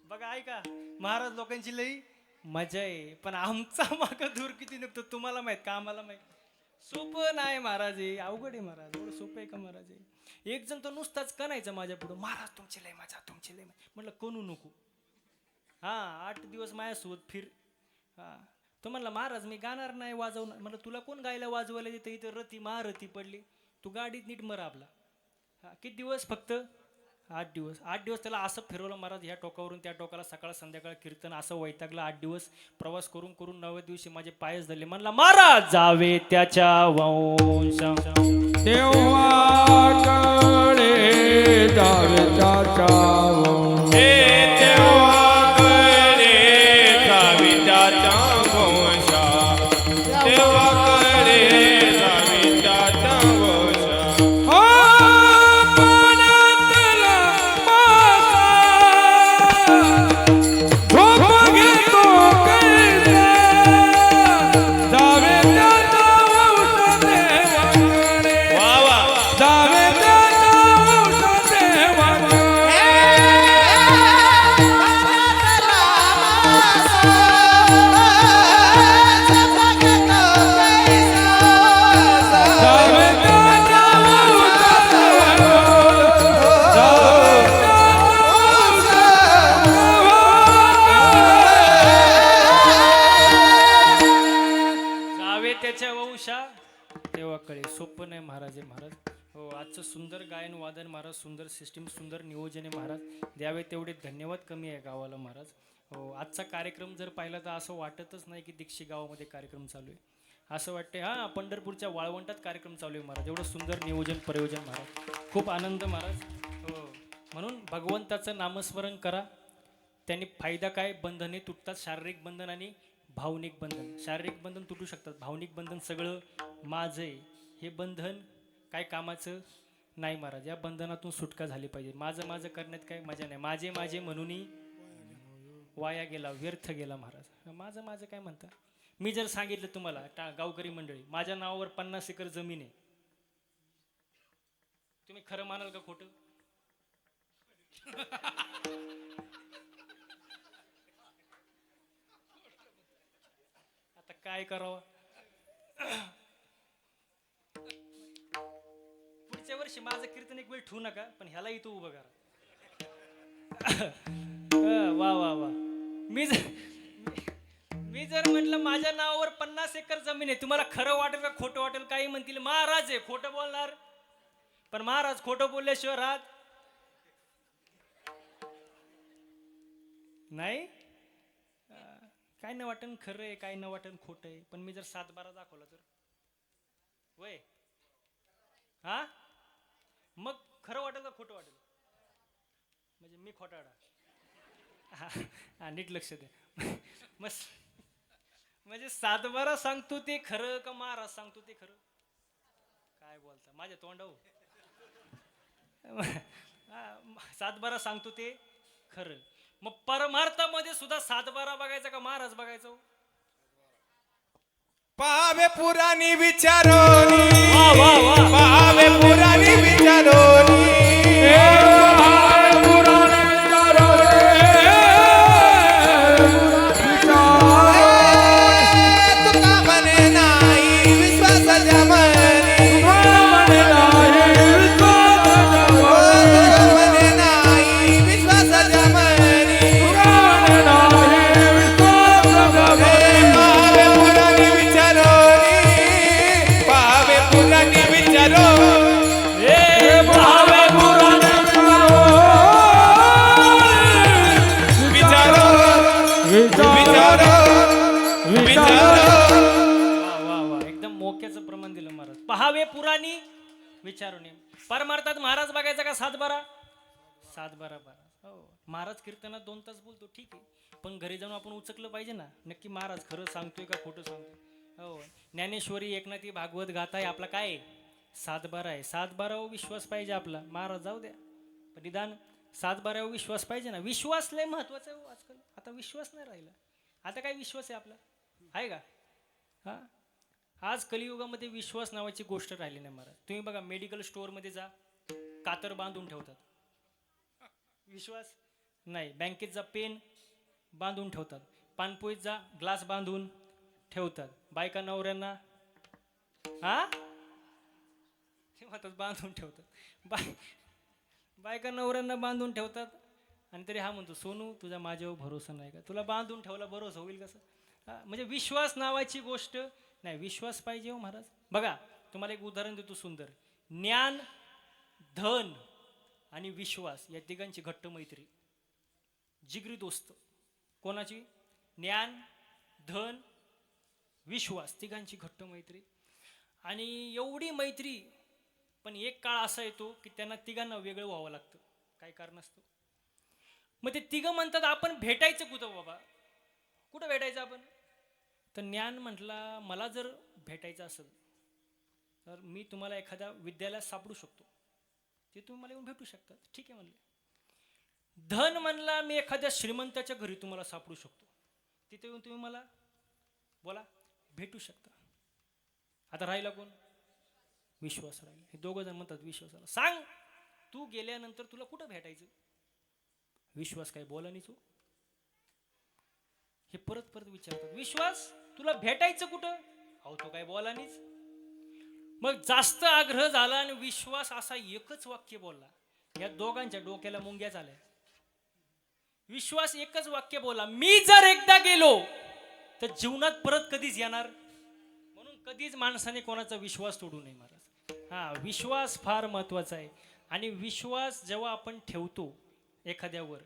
बघा ऐका, महाराज लोकांची लई मजा आहे, पण आमचा माग धूर किती निघतो तुम्हाला माहित का? आम्हाला माहित. सोपं नाही महाराज, हे अवघड आहे महाराज. एवढं सोपं आहे का महाराज? एक जण तो नुसताच कणायचा माझ्या पुढं, महाराज तुमची लय मजा, तुमची लय मजा. म्हटलं कणू नको, 8 दिवस माझ्यासोबत फिर. तो म्हणला महाराज मी गाणार नाही, वाजवणार. म्हटलं तुला कोण गायला वाजवायला देतं? इथं रती महारथी पडली, तू गाडीत नीट मर आपला. किती दिवस? फक्त 8 दिवस. 8 दिवस त्याला असं फिरवलं महाराज, ह्या टोकावरून त्या टोकाला, सकाळ संध्याकाळ कीर्तन, असं वैतागलं. 8 दिवस प्रवास करून करून 9व्या दिवशी माझे पायच धरले. म्हणला महाराज जावे त्याच्या वंश, तेव्हा कळे जावे त्याच्या वंश. तेव्हा कळे जावे त्याच्या वंशा, तेव्हा कळे जावे त्याच्या वंशा. पाण्यातला मासा झोप घेतो कैसा, जावे त्याचा वंश देवाकडे, वा वा. जावे त्याचा वंश देवाकडे. जावे त्याचा वंश जावे त्याच्या वंशा तेव्हा कळे. सोपं नाही महाराज आहे महाराज. हो, आजचं सुंदर गायन वादन महाराज, सुंदर सिस्टीम, सुंदर नियोजन आहे महाराज. द्यावे तेवढे धन्यवाद कमी आहे गावाला महाराज. हो, आजचा कार्यक्रम जर पाहिला तर असं वाटतच नाही की दीक्षी गावामध्ये कार्यक्रम चालू आहे. असं वाटते पंढरपूरच्या वाळवंटात कार्यक्रम चालू आहे महाराज. एवढं सुंदर नियोजन प्रयोजन महाराज, खूप आनंद महाराज. हो, म्हणून भगवंताचं नामस्मरण करा. त्यांनी फायदा काय? बंधने तुटतात, शारीरिक बंधन आणि भावनिक बंधन. शारीरिक बंधन तुटू शकतात, भावनिक बंधन सगळं माझं आहे, हे बंधन काय कामाचं नाही महाराज. या बंधनातून सुटका झाली पाहिजे. माझं माझं करण्यात काय मजा नाही. माझे माझे म्हणूनही वाया गेला, व्यर्थ गेला महाराज. माझं माझं काय म्हणता? मी जर सांगितलं तुम्हाला गावकरी मंडळी, माझ्या नावावर 50 एकर जमीन आहे, तुम्ही खरं मानाल का खोटं? आता काय करावं? पुढच्या वर्षी माझं कीर्तन एक वेळ ठेवू नका, पण ह्याला इथं उभं करा. वा वा वा. मी जर म्हटलं माझ्या नावावर 50 एकर जमीन आहे, तुम्हाला खरं वाटेल का खोटं वाटेल? काही म्हणतील महाराज आहे, खोटं बोलणार. पण महाराज खोटं बोलल्याशिवाय राहत नाही. काय न वाटन खरं आहे, काय न वाटन खोटं आहे. पण मी जर 7-12 दाखवला तर वय मग खरं वाटेल का खोटं वाटेल? म्हणजे मी खोटाडा. नीट लक्ष द्या. मस्त. म्हणजे 7-12 सांगतो ते खरं का महाराज सांगतो ते खरं? काय बोलता माझ्या तोंडावर? 7-12 सांगतो ते खरं. मग परमार्थामध्ये सुद्धा 7-12 बघायचा का महाराज बघायचा? पावे पुराणी विचारोनी, वा वा वा. पावे पुराणी विचारोनी, पावे पुराणी विचारोनी. तुका म्हणे नाही विश्वासाच्या मनी, तुका म्हणे नाही विश्वासाच्या मनी, तुका म्हणे नाही विश्वासाच्या मनी. पावे पुराणी विचारोनी, पावे पुराणी विचारोनी. एकदम मोक्याचं प्रमाण दिलं महाराज. पहावे पुराणी विचारून. परमार्थात महाराज बघायचा का 7-12? 7-12 महाराज. हो महाराज कीर्तनात 2 तास बोलतो ठीक आहे, पण घरी जाऊन आपण उचकलं पाहिजे ना नक्की महाराज खरं सांगतोय का खोटं सांगतोय. हो ज्ञानेश्वरी एकनाथी भागवत गाथा आहे आपला काय आहे? 7/12 आहे. 7/12 विश्वास पाहिजे आपला. महाराज जाऊ द्या, पण निदान 7/12 विश्वास पाहिजे ना. विश्वास लय महत्वाचा आहे हो आजकाल. आता विश्वास नाही राहिला. आता काय विश्वास आहे आपला आहे का? हा आज कलियुगामध्ये विश्वास नावाची गोष्ट राहिली नाही महाराज. तुम्ही बघा मेडिकल स्टोअरमध्ये जा, कातर बांधून ठेवतात. विश्वास नाही. बँकेत जा पेन बांधून ठेवतात. पानपोईत जा ग्लास बांधून ठेवतात. बायका नवऱ्यांना हा ठेवतात बांधून ठेवतात. बायका नवऱ्यांना बांधून ठेवतात आणि तरी हा म्हणतो सोनू तुझा माझ्यावर भरोसा नाही का? तुला बांधून ठेवला भरोसा होईल कसं? म्हणजे विश्वास नावाची गोष्ट नाही. विश्वास पाहिजे हो महाराज. बघा तुम्हाला एक उदाहरण देतो सुंदर. ज्ञान, धन आणि विश्वास या तिघांची घट्ट मैत्री, जिगरी दोस्त. कोणाची? ज्ञान, धन, विश्वास तिघांची घट्ट मैत्री. आणि एवढी मैत्री, पण एक काळ असा येतो की त्यांना तिघांना वेगळं व्हावं लागतं. काय कारण असतं? मग ते तिघं म्हणतात आपण भेटायचं कुठं बाबा? कुठं भेटायचं आपण? तर ज्ञान म्हटला मला जर भेटायचं असेल तर मी तुम्हाला एखाद्या विद्यालयात सापडू शकतो, ते तुम्ही मला येऊन भेटू शकतात. ठीक आहे म्हणले. धन म्हणला मी एखाद्या श्रीमंताच्या घरी तुम्हाला सापडू शकतो, तिथे येऊन तुम्ही मला बोला भेटू शकता. आता राहिला कोण? विश्वास राहिला. हे दोघं जण म्हणतात विश्वासाला सांग तू गेल्यानंतर तुला कुठं भेटायचं? विश्वास काय बोला नाही. हे परत परत विचारतात विश्वास तुला भेटायचं कुठं? अहो तो काय बोला नाहीच. मग जास्त आग्रह झाला आणि विश्वास असा एकच वाक्य बोलला. या दोघांच्या डोक्याला मुंग्या झाल्या. विश्वास एकच वाक्य बोला, मी जर एकदा गेलो तर जीवनात परत कधीच येणार. म्हणून कधीच माणसाने कोणाचा विश्वास तोडू नये महाराज. हा विश्वास फार महत्वाचा आहे. आणि विश्वास जेव्हा आपण ठेवतो एखाद्यावर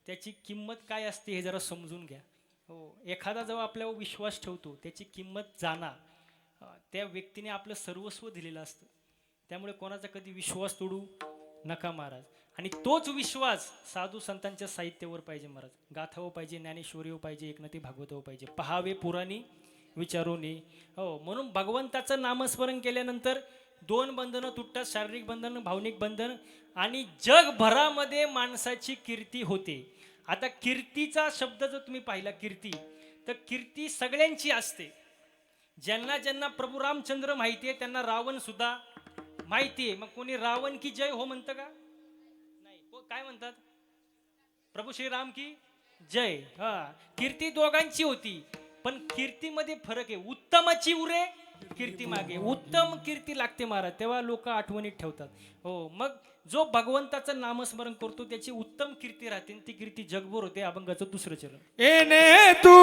त्याची किंमत काय असते हे जरा समजून घ्या. हो एखादा जेव्हा आपल्यावर विश्वास ठेवतो त्याची किंमत जाणार. त्या व्यक्तीने आपलं सर्वस्व दिलेलं असतं. त्यामुळे कोणाचा कधी विश्वास तोडू नका महाराज. आणि तोच विश्वास साधू संतांच्या साहित्यावर पाहिजे महाराज. गाथावर पाहिजे, ज्ञानेश्वरीवर पाहिजे, एकनाथी भागवतावर पाहिजे. पहावे पुराणी विचारोनी. हो म्हणून भगवंताचं नामस्मरण केल्यानंतर 2 बंधनं तुटतात, शारीरिक बंधन, भावनिक बंधन. आणि जगभरामध्ये माणसाची कीर्ती होते. आता कीर्तीचा शब्द जर तुम्ही पाहिला कीर्ती, तर कीर्ती सगळ्यांची असते. ज्यांना ज्यांना प्रभू रामचंद्र माहिती आहे त्यांना रावण सुद्धा माहिती आहे. मग कोणी रावण की जय हो म्हणतं का? नाही. काय म्हणतात? प्रभू श्रीराम की जय. हा कीर्ती दोघांची होती, पण कीर्तीमध्ये फरक आहे. उत्तमाची उरे कीर्ती मागे. उत्तम कीर्ती लागते महाराज, तेव्हा लोक आठवणीत ठेवतात. हो मग जो भगवंताचं नामस्मरण करतो त्याची उत्तम कीर्ती राहते. ती कीर्ती जगभर होते. अभंगाचं 2रं चरण. येणे तू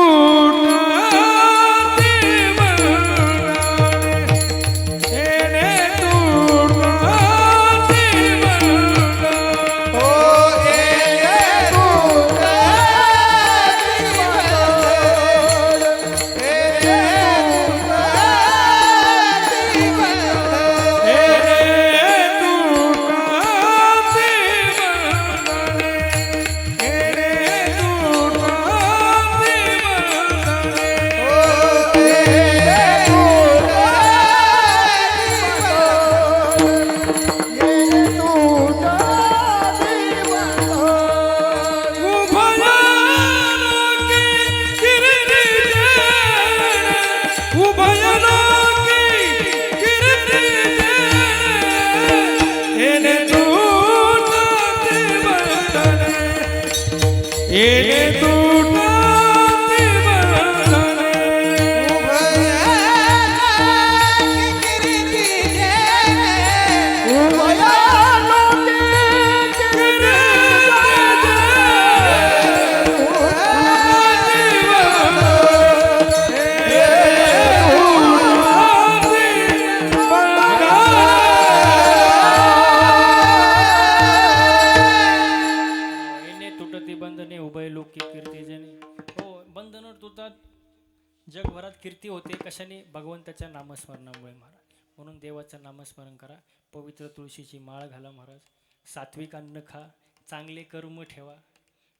जगभरात कीर्ती होते कशाने? भगवंताच्या नामस्मरणामुळे महाराज. म्हणून देवाचं नामस्मरण करा. पवित्र तुळशीची माळ घाला महाराज. सात्विक अन्न खा. चांगले कर्म ठेवा.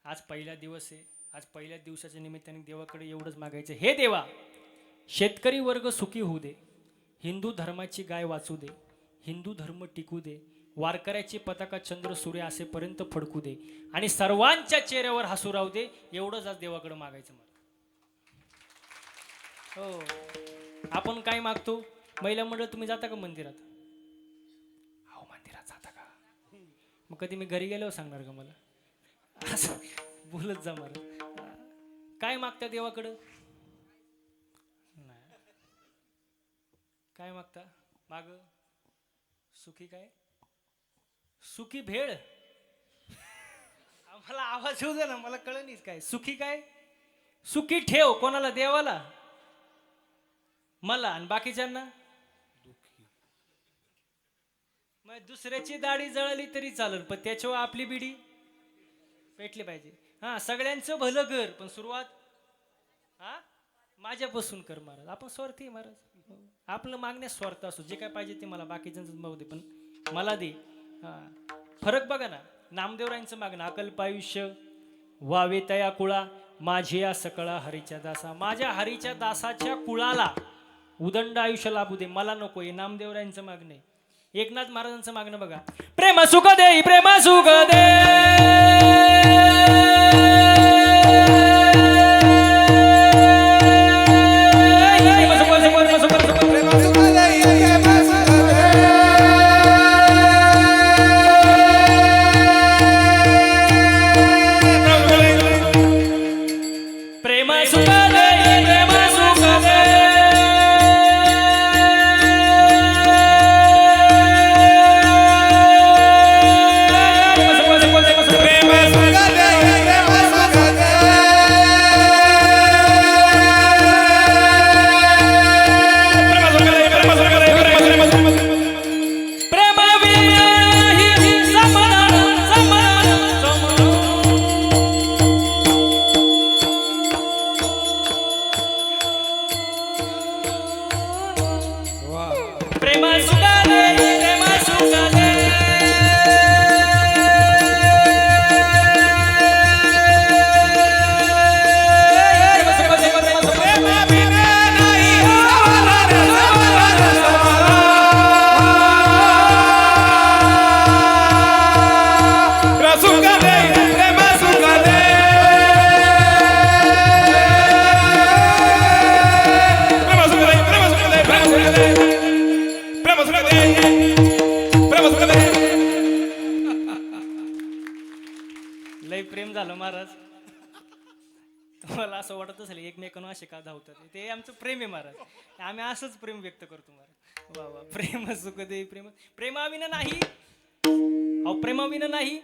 आज पहिला दिवस आहे. आज पहिल्या दिवसाच्या निमित्ताने देवाकडे एवढंच मागायचं, हे देवा, शेतकरी वर्ग सुखी होऊ दे, हिंदू धर्माची गाय वाचू दे, हिंदू धर्म टिकू दे, वारकऱ्याची पताका चंद्र सूर्य असेपर्यंत फडकू दे आणि सर्वांच्या चेहऱ्यावर हसू राहू दे. एवढंच आज देवाकडे मागायचं मला. हो, आपण काय मागतो? महिला मंडळ तुम्ही जाता का मंदिरात? हो, मंदिरात जाता का? मग कधी मी घरी गेल्यावर सांगणार का मला? असं बोलत जा मला. काय मागता देवाकडं? नाही. काय मागता? माग सुखी काय? सुखी भेळ? मला आवाज येऊ दे ना, मला कळ नाही काय सुखी काय. सुखी ठेव कोणाला? देवाला, मला आणि बाकीच्यांना. मग दुसऱ्याची दाढी जळली तरी चालेल, पण त्याच्यावर आपली बिडी पेटली पाहिजे. हा, सगळ्यांचं भलं कर, पण सुरुवात हा माझ्यापासून कर महाराज. आपण स्वार्थी महाराज. आपलं मागण्यास स्वार्थ असतो. जे काय पाहिजे ते मला, बाकीच्यांचं मागू दे पण मला दे. हा, फरक बघा ना. नामदेवरायांचं मागणं, अकल्प आयुष्य वावे तया कुळा, माझी या सकळा हरीच्या दासा. माझ्या हरीच्या दासाच्या कुळाला उदंड आयुष्य लाभू दे, मला नको. हे नामदेवरायांचं मागणं आहे. एकनाथ महाराजांचं मागणं बघा, प्रेम सुख दे, प्रेम सुख दे. लय प्रेम झालं महाराज. तुम्हाला असं वाटत असेल एकमेकांना असे का धावतात, ते आमचं प्रेम आहे महाराज. आम्ही असंच प्रेम व्यक्त करतो महाराज. वा वा, प्रेम सुख दे, प्रेम प्रेमाविना नाही. अहो, प्रेमाविना नाही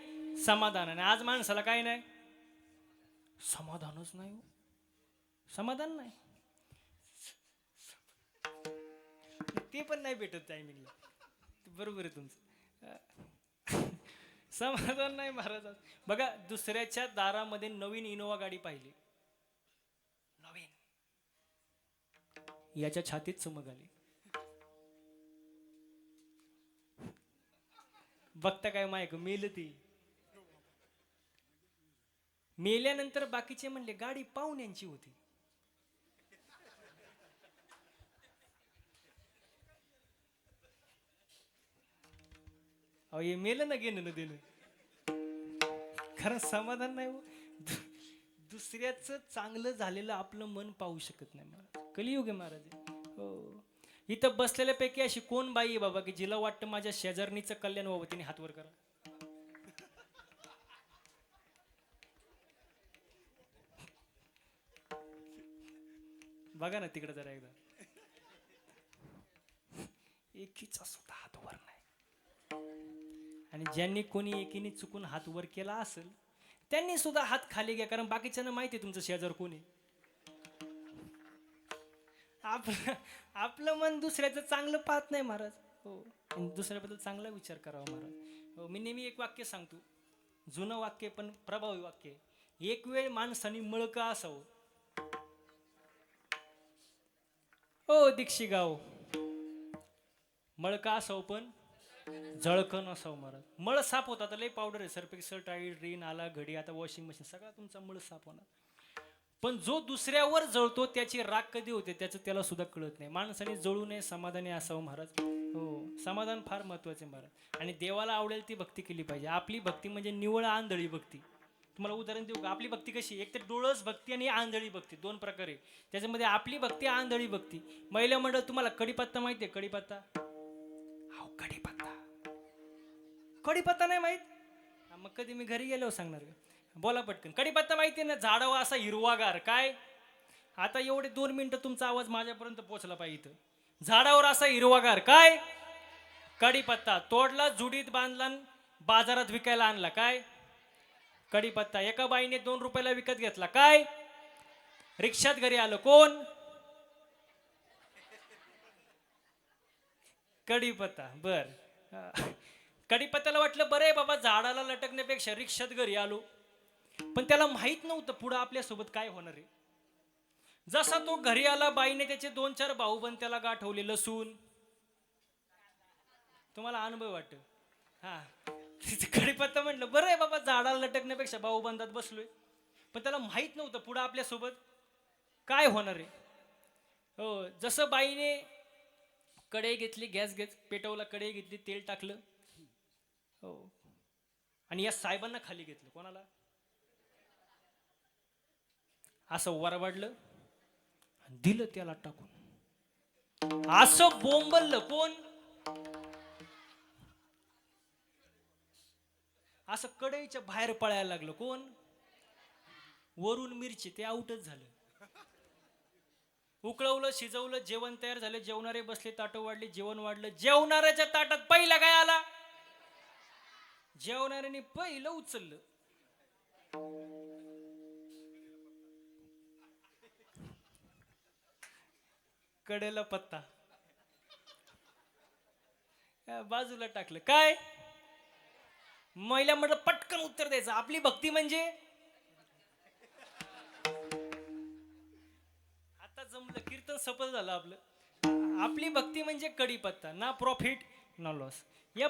समाधान. आणि आज माणसाला काय नाही, समाधानच नाही. समाधान नाही, ते पण नाही भेटत टायमिंगला. बरोबर आहे तुमचं. समाधान नाही महाराज. बघा, दुसऱ्याच्या दारामध्ये नवीन इनोवा गाडी पाहिली, नवीन, याच्या छातीत चमक आली. बघता काय मायक मेल ती. मेल्यानंतर बाकीचे म्हणले गाडी पाहुण्यांची होती. अहो, हे मेलं ना घेणं न देणं. कारण समाधान नाही. दुसऱ्याचं चांगलं झालेलं आपलं मन पाहू शकत नाही महाराज. कलियुग आहे महाराज. हो, इथं बसलेल्यापैकी अशी कोण बाई आहे बाबा की जिला वाटतं माझ्या शेजारणीचं कल्याण व्हावं? तिने हातवर करा. बघा ना तिकडे जरा एकदा. एकीचा सुद्धा हात वर नाही. आणि ज्यांनी कोणी एकीने चुकून हात वर केला असेल त्यांनी सुद्धा हात खाली घ्या, कारण बाकीच्यांना माहिती आहे तुमचं शेजार कोण आहे. आपलं मन दुसऱ्याचं चांगलं पाहत नाही महाराज. हो, दुसऱ्याबद्दल चांगला विचार करावा महाराज. हो, मी नेहमी एक वाक्य सांगतो, जुनं वाक्य पण प्रभावी वाक्य. एक वेळ माणसाने मळका असावं. हो दीक्षित गाव, मळका असावं पण जळकण असावं महाराज. मळ साफ होता तर लय पावडर आहे, सर्फ एक्सेल, टाईड, रिन, आला, घडी, आता वॉशिंग मशीन, सगळा तुमचा मळ साफ होणार. पण जो दुसऱ्यावर जळतो त्याची राग कधी होते त्याचं त्याला सुद्धा कळत नाही. माणसाने जळू नये, समाधानी असावं महाराज. हो, समाधान फार महत्वाचे महाराज. आणि देवाला आवडेल ती भक्ती केली पाहिजे. आपली भक्ती म्हणजे निवळ आंधळी भक्ती. तुम्हाला उदाहरण देऊ का? आपली भक्ती कशी? एक तर डोळस भक्ती आणि आंधळी भक्ती, दोन प्रकारे. त्याच्यामध्ये आपली भक्ती, आंधळी भक्ती. महिला मंडळ, तुम्हाला कडीपत्ता माहिती आहे? कडीपत्ता, हो कडीपत्ता, कडीपत्ता नाही माहित? मग कधी मी घरी गेलो सांगणार का? बोला पटकन. कडीपत्ता माहिती ना? झाडावा असा हिरवागार. काय आता एवढे 2 मिनिटं तुमचा आवाज माझ्यापर्यंत पोहोचला पाहिजे. झाडावर असा हिरवागार. काय? कडीपत्ता. तोडला, जुडीत बांधला, बाजारात विकायला आणला. काय? कडीपत्ता. एका बाईने 2 रुपयाला विकत घेतला. काय? रिक्षात घरी आलं. कोण? कडीपत्ता. बर, कडीपत्त्याला वाटलं बरं आहे बाबा, झाडाला लटकण्यापेक्षा रिक्षात घरी आलो. पण त्याला माहित नव्हतं पुढं आपल्यासोबत काय होणार आहे. जसा तो घरी आला, बाईने त्याचे 2-4 भाऊबंद त्याला गाठवले. लसूण, तुम्हाला अनुभव वाटत? हा, कडीपत्ता म्हटलं बरं आहे बाबा, झाडाला लटकण्यापेक्षा भाऊबंदात बसलोय. पण त्याला माहित नव्हतं पुढं आपल्यासोबत काय होणार आहे. हो, जसं बाईने कढई घेतली, गॅस पेटवला, कढई घेतली, तेल टाकलं. हो, आणि या साहेबांना खाली घेतलं. कोणाला? असं वरवाडलं, दिलं त्याला टाकून. असं बोंबललं. कोण? असं कढईच्या बाहेर पळायला लागलं. कोण? वरून मिरची. ते आउटच झालं. उकळवलं, शिजवलं, जेवण तयार झालं. जेवणारे बसले, ताटं वाढली, जेवण वाढलं. जेवणाऱ्याच्या ताटात पहिला काय आला? जेवणाऱ्याने पहिलं उचललं. कडेला पत्ता, बाजूला टाकलं. काय? महिला म्हटलं पटकन उत्तर द्यायचं. आपली भक्ती म्हणजे आता जमलं, कीर्तन सफल झालं आपलं. आपली भक्ती म्हणजे कडीपत्ता. ना प्रॉफिट ना लॉस. या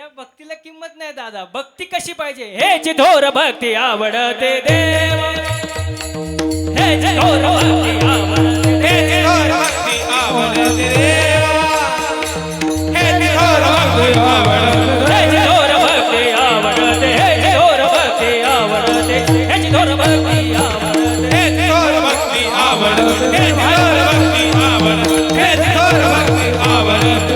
भक्तीला किंमत नाही दादा. भक्ती कशी पाहिजे? हे थोर भक्ती आवडते देव, हे थोर भक्ती आवडते, हे थोर भक्ती आवडते देवा, हे थोर भक्ती आवडते, हे थोर भक्ती आवडते, हे थोर भक्ती आवडते, हे थोर भक्ती आवडते, हे थोर भक्ती आवडते, हे थोर भक्ती आवडते, हे थोर भक्ती आवडते.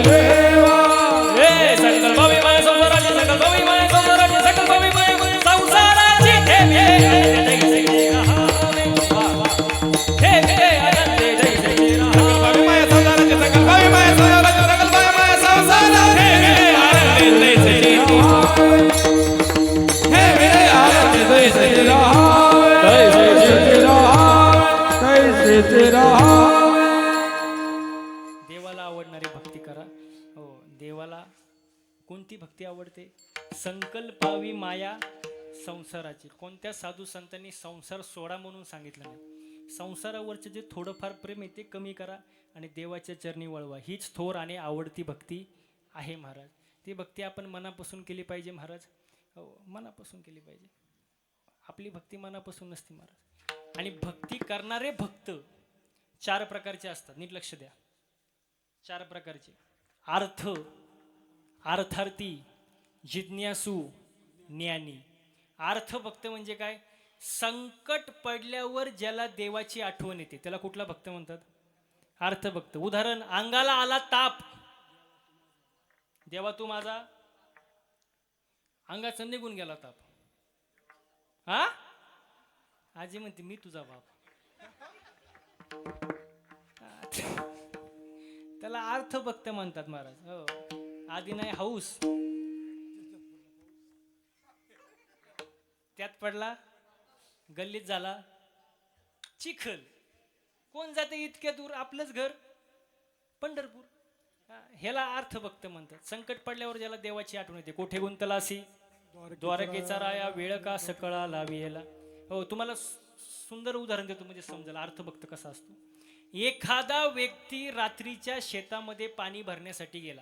सकल भवी माय संसाराची, सकल भवी माय संसाराची, सकल भवी माय संसाराची, भवी माय संसाराची, सकल भवी माय संसाराची, सकल भवी माय संसाराची, हे विरे आनंदे जैसे हे विरे आनंदे जैसे देवाला आवडणारी भक्ती करा. हो, देवाला कोणती भक्ती आवडते? संकल्पावी माया संसाराची. कोणत्या साधू संतांनी संसार सोडा म्हणून सांगितलं नाही. संसारावरचे जे थोडंफार प्रेम आहे ते कमी करा आणि देवाच्या चरणी वळवा. हीच थोर आणि आवडती भक्ती आहे महाराज. ती भक्ती आपण मनापासून केली पाहिजे महाराज. हो, मनापासून केली पाहिजे. आपली भक्ती मनापासून नसते महाराज. आणि भक्ती करणारे भक्त 4 प्रकारचे असतात. नीट लक्ष द्या. 4 प्रकारचे. अर्थ, अर्थार्थी, जिज्ञासू, ज्ञानी. अर्थ भक्त म्हणजे काय? संकट पडल्यावर ज्याला देवाची आठवण येते त्याला कुठला भक्त म्हणतात? अर्थ भक्त. उदाहरण, अंगाला आला ताप, देवा तू माझा, अंगाचा निघून गेला ताप. हा, आजी म्हणते मी तुझा बाप. त्याला अर्थ भक्त म्हणतात महाराज. हो, आधी नाही हाऊस, त्यात पडला, गल्लीत झाला चिखल. कोण जाते इतक्या दूर? आपलंच घर पंढरपूर. ह्याला अर्थभक्त म्हणतात. संकट पडल्यावर ज्याला देवाची आठवण येते. कोठे गुंतलासी द्वारकेचा राया, वेळ का सकळा लावियला. हो, तुम्हाला सुंदर उदाहरण देतो म्हणजे समजेल अर्थभक्त कसा असतो. एखादा व्यक्ती रात्रीच्या शेतामध्ये पाणी भरण्यासाठी गेला.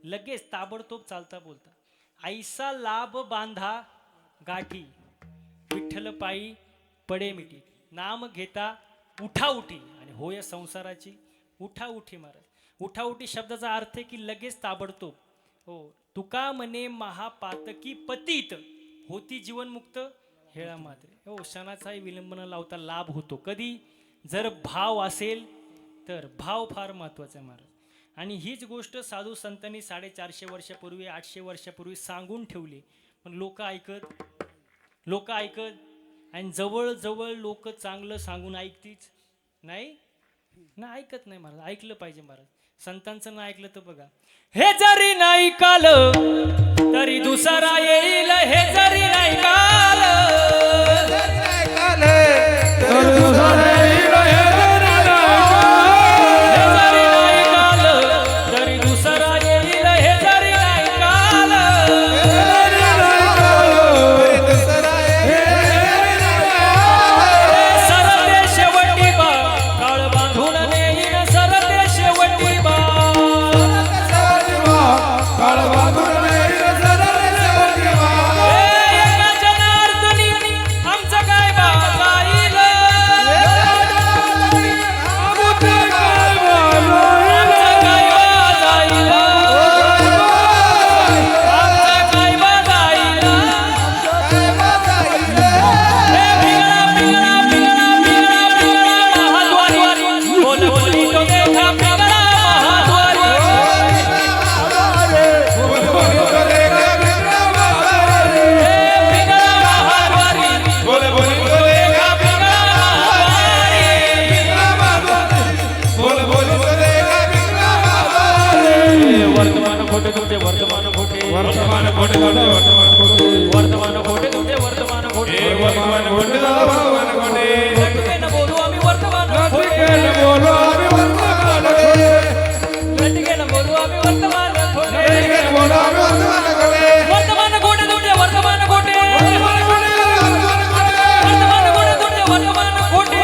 लगेच ताबडतोब चालता बोलता. ऐसा लाभ बांधा गाठी, विठ्ठल पायी पडे मिठी, नाम घेता उठाउठी, आणि होय संसाराची उठाउठी. महाराज, उठाउठी शब्दाचा अर्थ आहे की लगेच ताबडतोब. हो, तुका म्हणे महापातकी पतित, होती जीवनमुक्त हेळा मात्रे. हो, क्षणाचाही विलंब न लावता लाभ होतो. कधी? जर भाव असेल तर. भाव फार महत्वाचा आहे महाराज. आणि हीच गोष्ट साधू संतांनी 450 वर्षापूर्वी 800 वर्षापूर्वी सांगून ठेवली. पण लोक ऐकत आणि जवळ लोक चांगलं सांगून ऐकतीच नाही ना, ऐकत नाही महाराज. ऐकलं पाहिजे महाराज. संतांचं ना ऐकलं तर बघा, हे जरी नाही काल तरी दुसरा येईल, हे जरी नाही काल हे जरी नाही काल तरी दुसरा येईल, हे जरी नाही काल सरते शेवटी बा काळ बांधून नेईन, सरते शेवटी बा एका जनार्दनी आमचं काय बा जाईल, आमचं काय बा जाईल, आमचं काय बा जाईल. हे पिंगळा पिंगळा पिंगळा पिंगळा पिंगळा महाद्वारी, बोल बोली तो देखा पिंगळा महाद्वारी. वर्तमान खोटे तुमचे वर्तमान खोटे, वर्तमान खोटे झाले, वर्तमान खोटे, वर्तमान खोटे तुमचे वर्तमान खोटे. वर्तमान खोटे झाले, वर्तमान खोटे. लटकेनं बोलू आम्ही वर्तमान खोटे, लटकेनं बोलू आम्ही वर्तमान खोटे. लटकेनं बोलू आम्ही वर्तमान खोटे. लटकेनं बोलू आम्ही वर्तमान खोटे. वर्तमान खोटे तुमचे वर्तमान खोटे, वर्तमान खोटे झाले, वर्तमान खोटे. वर्तमान खोटे तुमचे वर्तमान खोटे.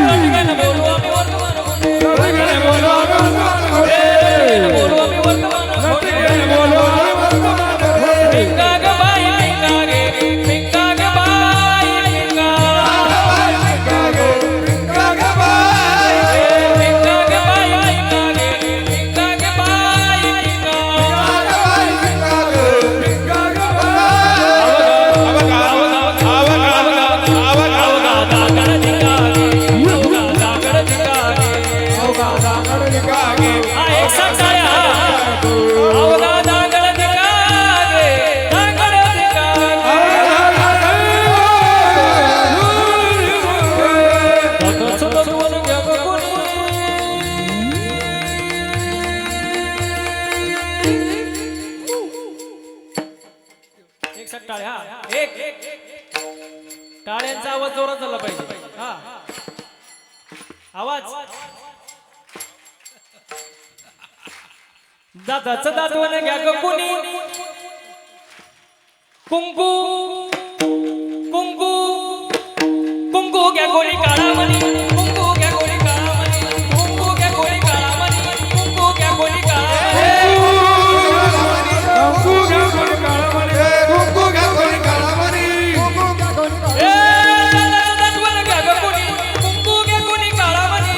लटकेनं बोलू आम्ही वर्तमान खोटे, लटकेनं बोलू आम्ही वर्तमान खोटे. बोलू आम्ही वर्तमान खोटे. लटकेनं बोलू आम्ही वर्तमान खोटे. पिंगा ग बाई पिंगा गे, पिंगा ग बाई पिंगा, पिंगा ग बाई पिंगा गे, पिंगा ग बाई पिंगा. टाळ्यांचा आवाज जोरात झाला पाहिजे. हा, आवाज. दादाचं दातवण घ्या ग कुणी, कुंकू कुंकू कुंकू घ्या गोळी काळा मणी, कुंकू घ्या गोळी काळा मणी, कुंकू घ्या गोळी काळा मणी, कुंकू घ्या गोळी काळा मणी. दादाचं दातवण घ्या ग कुणी, कुंकू घ्या गोळी काळा मणी.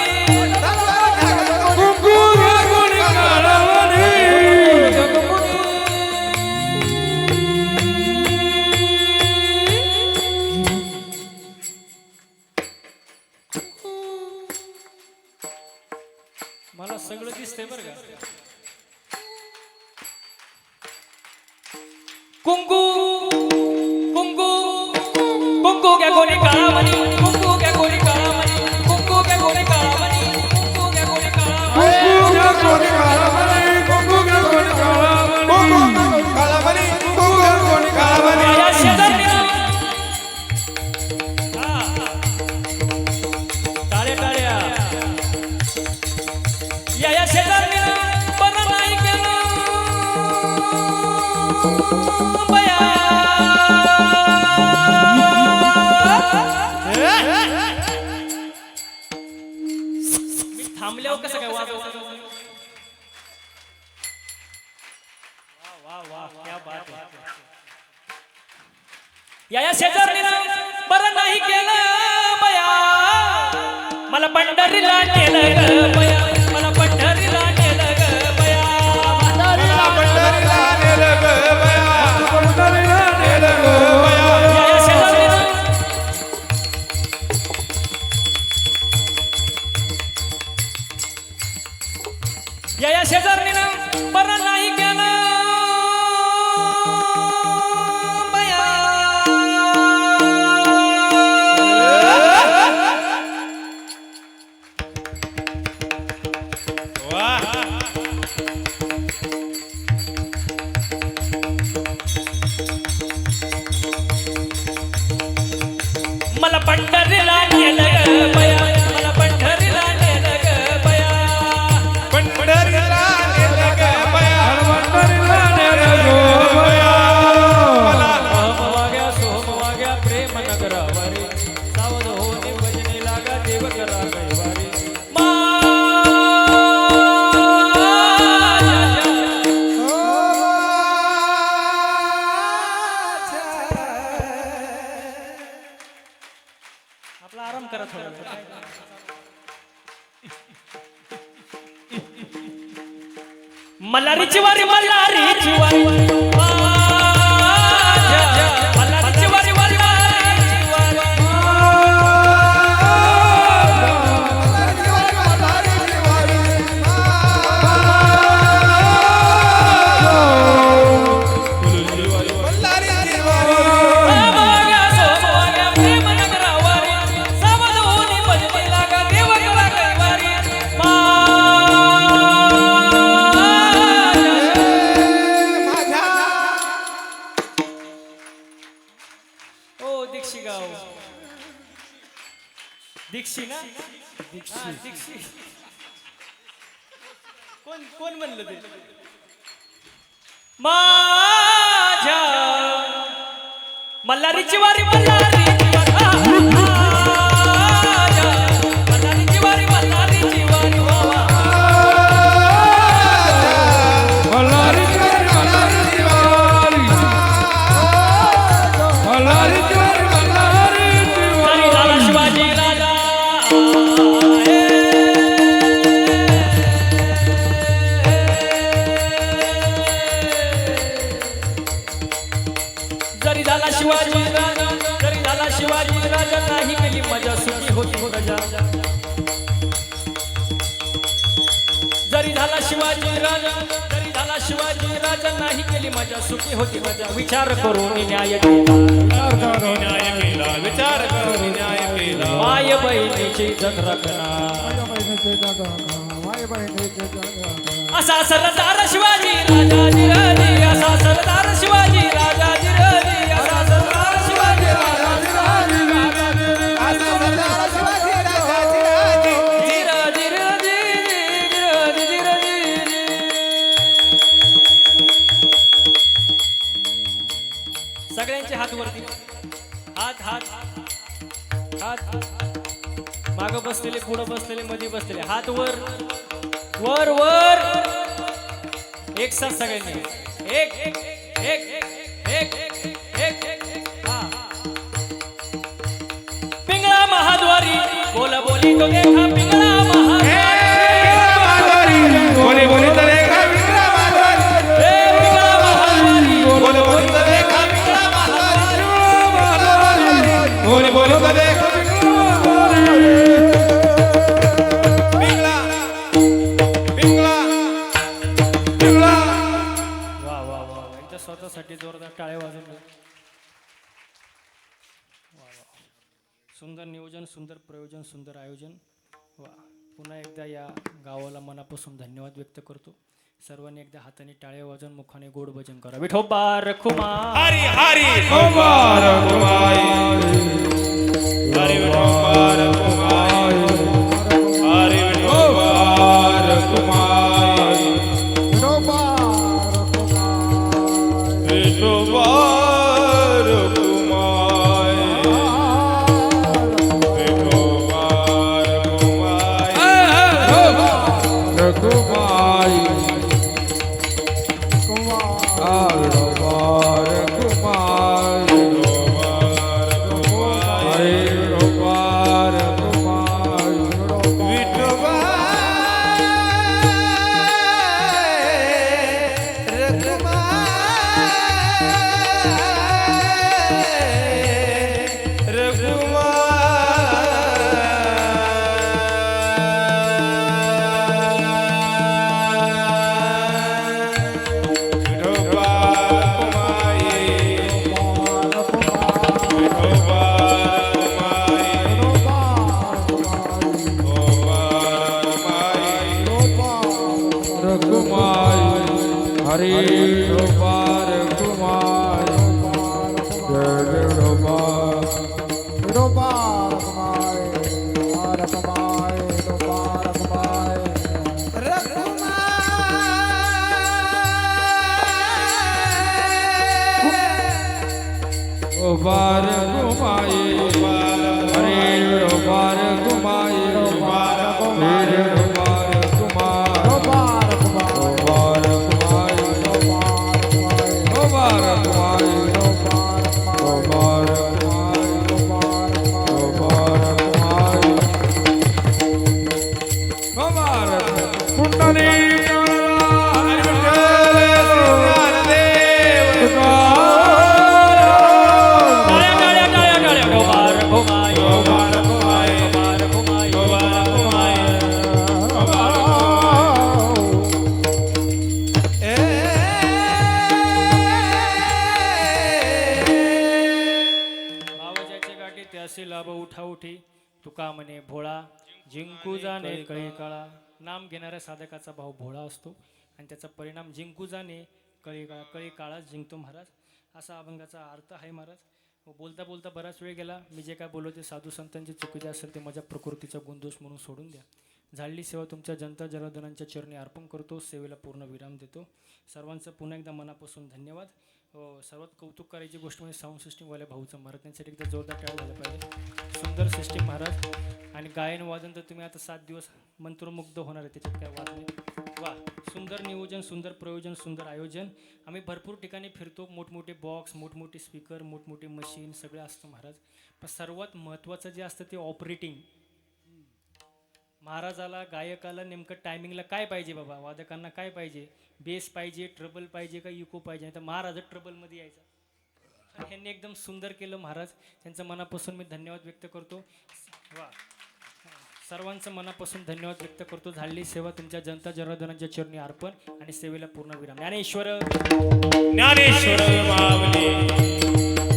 मला सगळं दिसतंय बरं का. कुंकू कुंकू कुंकू घ्या गोळी काळा मणी, कुंकू घ्या गोळी काळा मणी, कुंकू घ्या गोळी काळा मणी, कुंकू घ्या गोळी काळा मणी. या शेजारी टाळ्या टाळ्या. या शेजारी बरं नाही केलं बया. मी थांबल्यावर कसं काय वाजवतो? या शेजारणीनं बरं नाही केलं बया, मला पंढरीला नेलं ग बया, मला पंढरीला नेलं ग बया, मला पंढरीला नेलं ग बया, पंढरीला नेलं ग बया. या शेजारणीनं या शेजारणीनं बरं नाही केलं बया, मला पंढरीला नेलं ग बया, मला पंढरीला नेलं ग बया, पंढरीला नेलं ग बया, पंढरीला नेलं ग बया. वाग्या सोम वाग्या प्रेम नगरावारी, सावध होणे भजने लागा देव करा कैवारी. आपला आराम करा थोडा वेळ. मल्हारीची वारी मल्हारीची वारी मल्हारीची वारी वारी दीक्षी गाव दीक्षी ना दीक्षी दीक्षी कोण कोण म्हणलं ते माझ्या मल्हारीची वारी मल्हारीची वारी मल्हारीची वारी मल्हारीची वारी वावा मल्हारीची वारी, मल्हारीची वारी, मल्हारीची वारी, मल्हारीची वारी. तरी झाला शिवाजी राजा जरी झाला शिवाजी राजा, जरी झाला शिवाजी राजा, नाही केली मजा सुखी होती प्रजा. जरी झाला शिवाजी राजा, जरी झाला शिवाजी राजा, नाही केली मजा सुखी होती प्रजा. विचार करून न्याय केला, न्याय केला, विचार करून न्याय केला. माय बहिणीची इज्जत राखणार असा सरदार शिवाजी राजाजी रजी, असा सरदार शिवाजी राजाजी रजी, असा सरदार शिवाजी राजाजी रजी, जिरजी रजी, जिरजी जिरजी. सगळ्यांचे हात वरती, हात हात हात, मागं बसलेले पुढं बसलेले मध्ये बसलेले, हात वर वर वर, एक साथ सगळ्यांनी, एक एक एक एक एक एक. हा पिंगळा महाद्वारी बोला बोली तो देखा, पिंगळा महाद्वारी बोले बोले तर एका विक्रा महाद्वारी, पिंगळा महाद्वारी बोले बोले तर एका विक्रा महाद्वारी, बोले बोले तर एका विक्रा महाद्वारी. पिंगला, पिंगला, पिंगला. वा वा वा, यांच्या स्वतःसाठी जोरदार टाळ्या वाजून द्या. वा वा, सुंदर नियोजन, सुंदर प्रयोजन, सुंदर आयोजन. वा, पुन्हा एकदा या गावाला मनापासून धन्यवाद व्यक्त करतो. सर्वांनी एकदा हाताने टाळ्या वाजून मुखाने गोड भजन करा. विठोबा रखुमा हरी हरी कुमार कुमार, हरी कुमार कुमार, हरी कुमार कुमार, विठोबार कुमार, विठोबार कुमार. कुमार, कुमार, कुमार. हरी विठोबार कुमार जय विठोबा विठोबा रखमाय रखमाय विठोबा रखमाय बार घुमाए हरे बार घुमाए बार घुमाए बार घुमाए विठोबा रखमाय बार घुमाए बार घुमाए बार घुमाए बार कुंडली टाळ्या टाळ्या टाळ्या गोबार घुमाय गोबार घुमाय गोबार घुमाय गोबार घुमाय भावजाचे गाठी त्यासी लाभ उठा उठी तुका म्हणे भोळा जिंकू जाणे कळी काळा. नाम घेणाऱ्या साधकाचा भाव भोळा असतो आणि त्याचा परिणाम जिंकू जाणे कळी काळाच जिंकतो महाराज. असा अभंगाचा अर्थ आहे महाराज. बोलता बोलता बराच वेळ गेला. मी जे काय बोललो ते साधू संतांची चुकीचे असेल ते माझ्या प्रकृतीचा गुणदोष म्हणून सोडून द्या. झालेली सेवा तुमच्या जनता जनार्दनांच्या चरणी अर्पण करतो. सेवेला पूर्ण विराम देतो. सर्वांचं पुन्हा एकदा मनापासून धन्यवाद. सर्वात कौतुक करायची गोष्ट म्हणजे साऊंड सिस्टीमवाल्या भाऊचं महाराज त्यांच्यासाठी एकदा जोरदार टाळ्या झाला पाहिजे. सुंदर सिस्टीम महाराज. आणि गायन वादन तर तुम्ही आता 7 दिवस मंत्रमुग्ध होणार आहे, त्याच्यात काय वाद नाही. वा, सुंदर नियोजन, सुंदर प्रयोजन, सुंदर आयोजन. आम्ही भरपूर ठिकाणी फिरतो. मोठमोठे बॉक्स, मोठमोठे स्पीकर, मोठमोठे मशीन सगळे असतं महाराज. पण सर्वात महत्त्वाचं जे असतं ते ऑपरेटिंग. महाराजाला गायकाला नेमकं टायमिंगला काय पाहिजे बाबा, वादकांना काय पाहिजे, बेस पाहिजे, ट्रबल पाहिजे का इको पाहिजे. नाही तर महाराज ट्रबलमध्ये यायचा. ह्यांनी एकदम सुंदर केलं महाराज. त्यांचं मनापासून मी धन्यवाद व्यक्त करतो. वा, सर्वांचं मनापासून धन्यवाद व्यक्त करतो. झालेली सेवा तुमच्या जनता जनार्दनांच्या चरणी अर्पण आणि सेवेला पूर्ण विराम. ज्ञानेश्वर ज्ञानेश्वर माऊली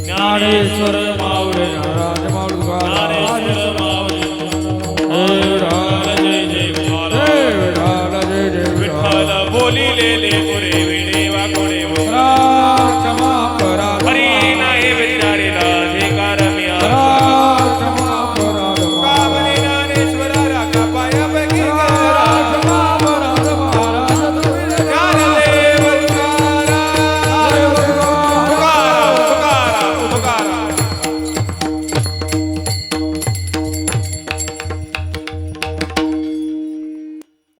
ज्ञानेश्वर माऊली नाराज माऊली ज्ञानेश्वर माऊली राज